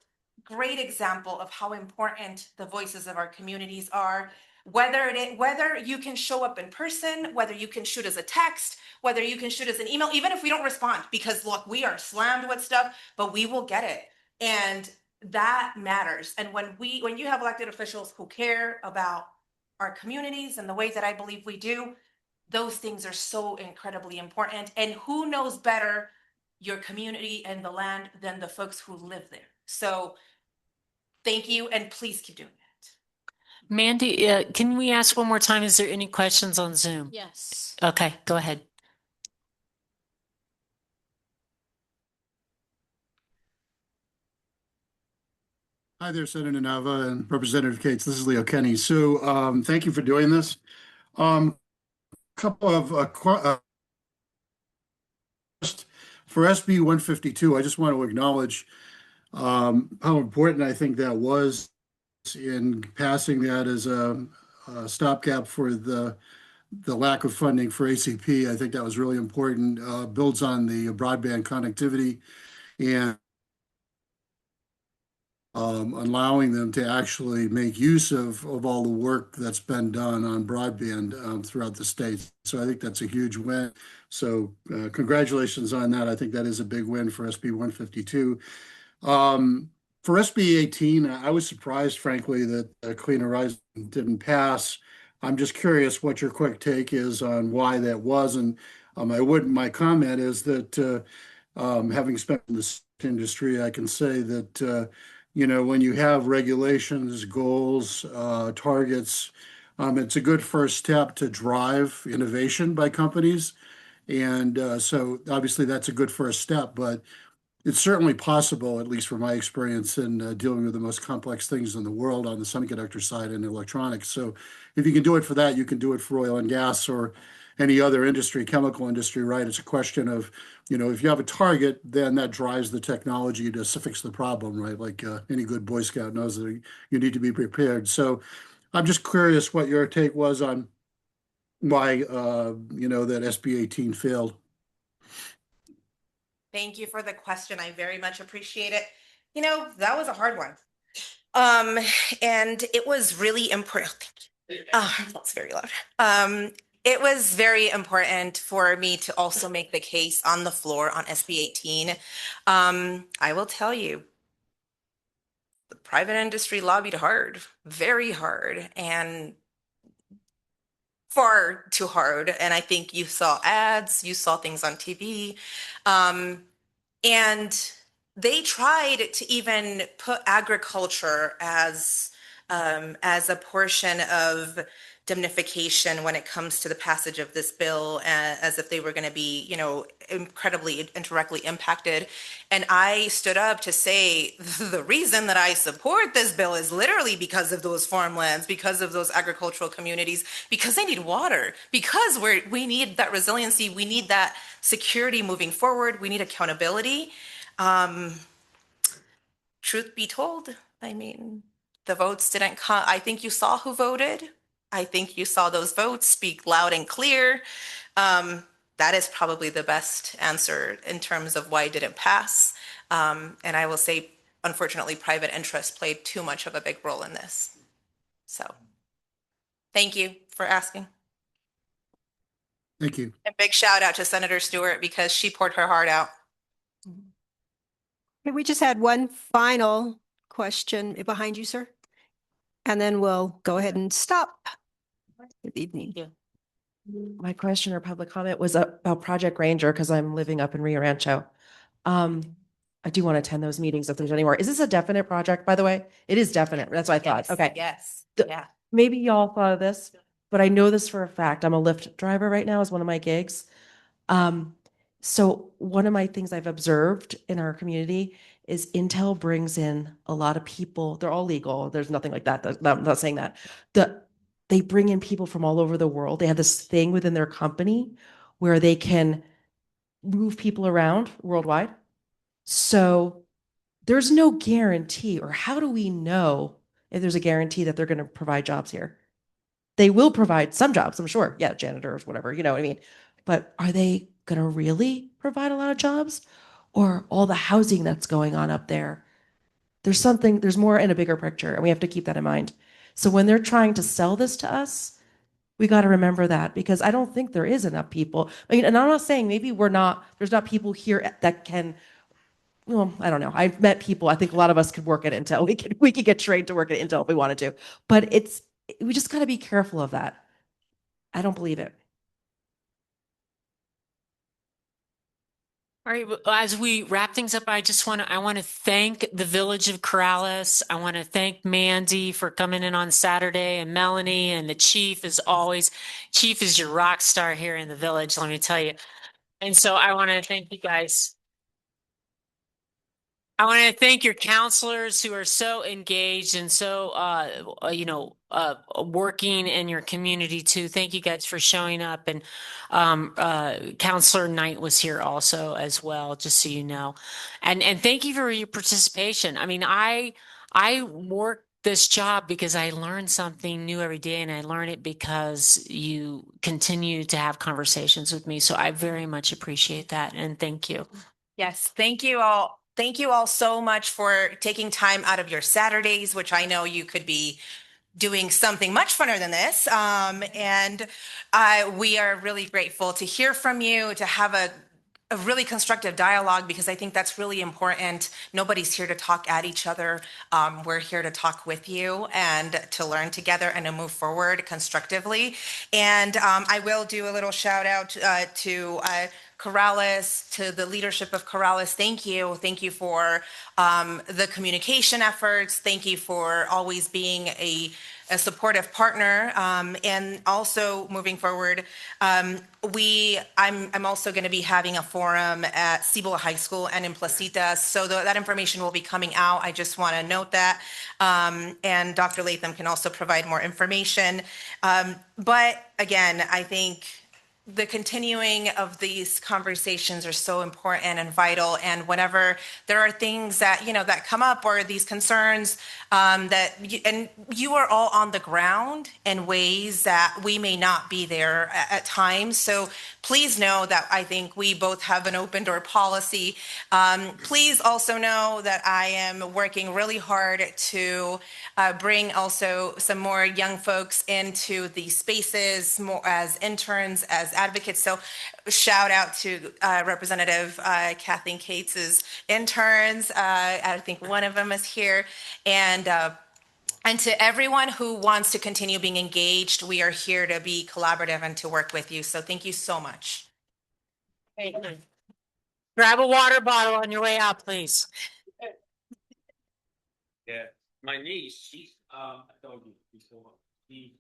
great example of how important the voices of our communities are. Whether you can show up in person, whether you can shoot us a text, whether you can shoot us an email, even if we don't respond, because look, we are slammed with stuff, but we will get it. And that matters. And when you have elected officials who care about our communities and the way that I believe we do, those things are so incredibly important. And who knows better your community and the land than the folks who live there? So thank you, and please keep doing it.
Mandy, can we ask one more time? Is there any questions on Zoom?
Yes.
Okay, go ahead.
Hi there, Senator Nava and Representative Cates. This is Leo Kenny. So thank you for doing this. Couple of for SB 152, I just want to acknowledge how important I think that was in passing that as a stopgap for the lack of funding for ACP. I think that was really important. Builds on the broadband connectivity and allowing them to actually make use of all the work that's been done on broadband throughout the state. So I think that's a huge win. So congratulations on that. I think that is a big win for SB 152. For SB 18, I was surprised, frankly, that Clean Horizon didn't pass. I'm just curious what your quick take is on why that was. And my comment is that having spent in this industry, I can say that when you have regulations, goals, targets, it's a good first step to drive innovation by companies. And so obviously that's a good first step, but it's certainly possible, at least from my experience in dealing with the most complex things in the world on the semiconductor side and electronics. So if you can do it for that, you can do it for oil and gas or any other industry, chemical industry, right? It's a question of, if you have a target, then that drives the technology to fix the problem, right? Like any good Boy Scout knows that you need to be prepared. So I'm just curious what your take was on why, that SB 18 failed.
Thank you for the question. I very much appreciate it. That was a hard one. And it was really important. That's very loud. It was very important for me to also make the case on the floor on SB 18. I will tell you, the private industry lobbied hard, very hard, and far too hard. And I think you saw ads, you saw things on TV. And they tried to even put agriculture as a portion of indemnification when it comes to the passage of this bill, as if they were going to be, incredibly indirectly impacted. And I stood up to say the reason that I support this bill is literally because of those farmlands, because of those agricultural communities, because they need water, because we need that resiliency, we need that security moving forward, we need accountability. Truth be told, the votes didn't come. I think you saw who voted. I think you saw those votes speak loud and clear. That is probably the best answer in terms of why it didn't pass. And I will say, unfortunately, private interest played too much of a big role in this. So thank you for asking.
Thank you.
And big shout out to Senator Stewart because she poured her heart out.
Okay, we just had one final question behind you, sir. And then we'll go ahead and stop. Good evening.
My question or public comment was about Project Ranger because I'm living up in Rio Rancho. I do want to attend those meetings if there's any more. Is this a definite project, by the way? It is definite. That's what I thought.
Yes,
Okay.
yes.
Yeah. Maybe y'all thought of this, but I know this for a fact. I'm a Lyft driver right now as one of my gigs. So one of my things I've observed in our community is Intel brings in a lot of people. They're all legal. There's nothing like that. I'm not saying that. they bring in people from all over the world. They have this thing within their company where they can move people around worldwide. So there's no guarantee, or how do we know if there's a guarantee that they're going to provide jobs here? They will provide some jobs, I'm sure. Yeah, janitors, whatever, you know what I mean? But are they going to really provide a lot of jobs? Or all the housing that's going on up there? There's more in a bigger picture, and we have to keep that in mind. So when they're trying to sell this to us, we got to remember that, because I don't think there is enough people. I mean, and I'm not saying maybe there's not people here that can, well, I don't know. I've met people. I think a lot of us could work at Intel. We could get trained to work at Intel if we wanted to. But we just got to be careful of that. I don't believe it.
All right, well, as we wrap things up, I want to thank the Village of Corrales. I want to thank Mandy for coming in on Saturday, and Melanie, and the Chief as always. Chief is your rock star here in the village, let me tell you. And so I want to thank you guys. I want to thank your counselors who are so engaged and so, working in your community too. Thank you guys for showing up. And Counselor Knight was here also as well, just so you know. And thank you for your participation. I mean, I work this job because I learn something new every day, and I learn it because you continue to have conversations with me. So I very much appreciate that, and thank you.
Yes, thank you all. Thank you all so much for taking time out of your Saturdays, which I know you could be doing something much funner than this. And we are really grateful to hear from you, to have a really constructive dialogue, because I think that's really important. Nobody's here to talk at each other. We're here to talk with you and to learn together and to move forward constructively. And I will do a little shout out to Corrales, to the leadership of Corrales. Thank you. Thank you for the communication efforts. Thank you for always being a supportive partner, and also moving forward. I'm also going to be having a forum at Cibola High School and in Placitas, so that information will be coming out. I just want to note that, and Dr. Latham can also provide more information. But again, I think the continuing of these conversations are so important and vital. And whenever there are things that, that come up, or these concerns, and you are all on the ground in ways that we may not be there at times. So please know that I think we both have an open door policy. Please also know that I am working really hard to bring also some more young folks into the spaces, more as interns, as advocates. So shout out to Representative Kathleen Cates's interns. I think one of them is here. And to everyone who wants to continue being engaged, we are here to be collaborative and to work with you. So thank you so much.
Grab a water bottle on your way out, please.
Yeah, my niece, I told you before, she,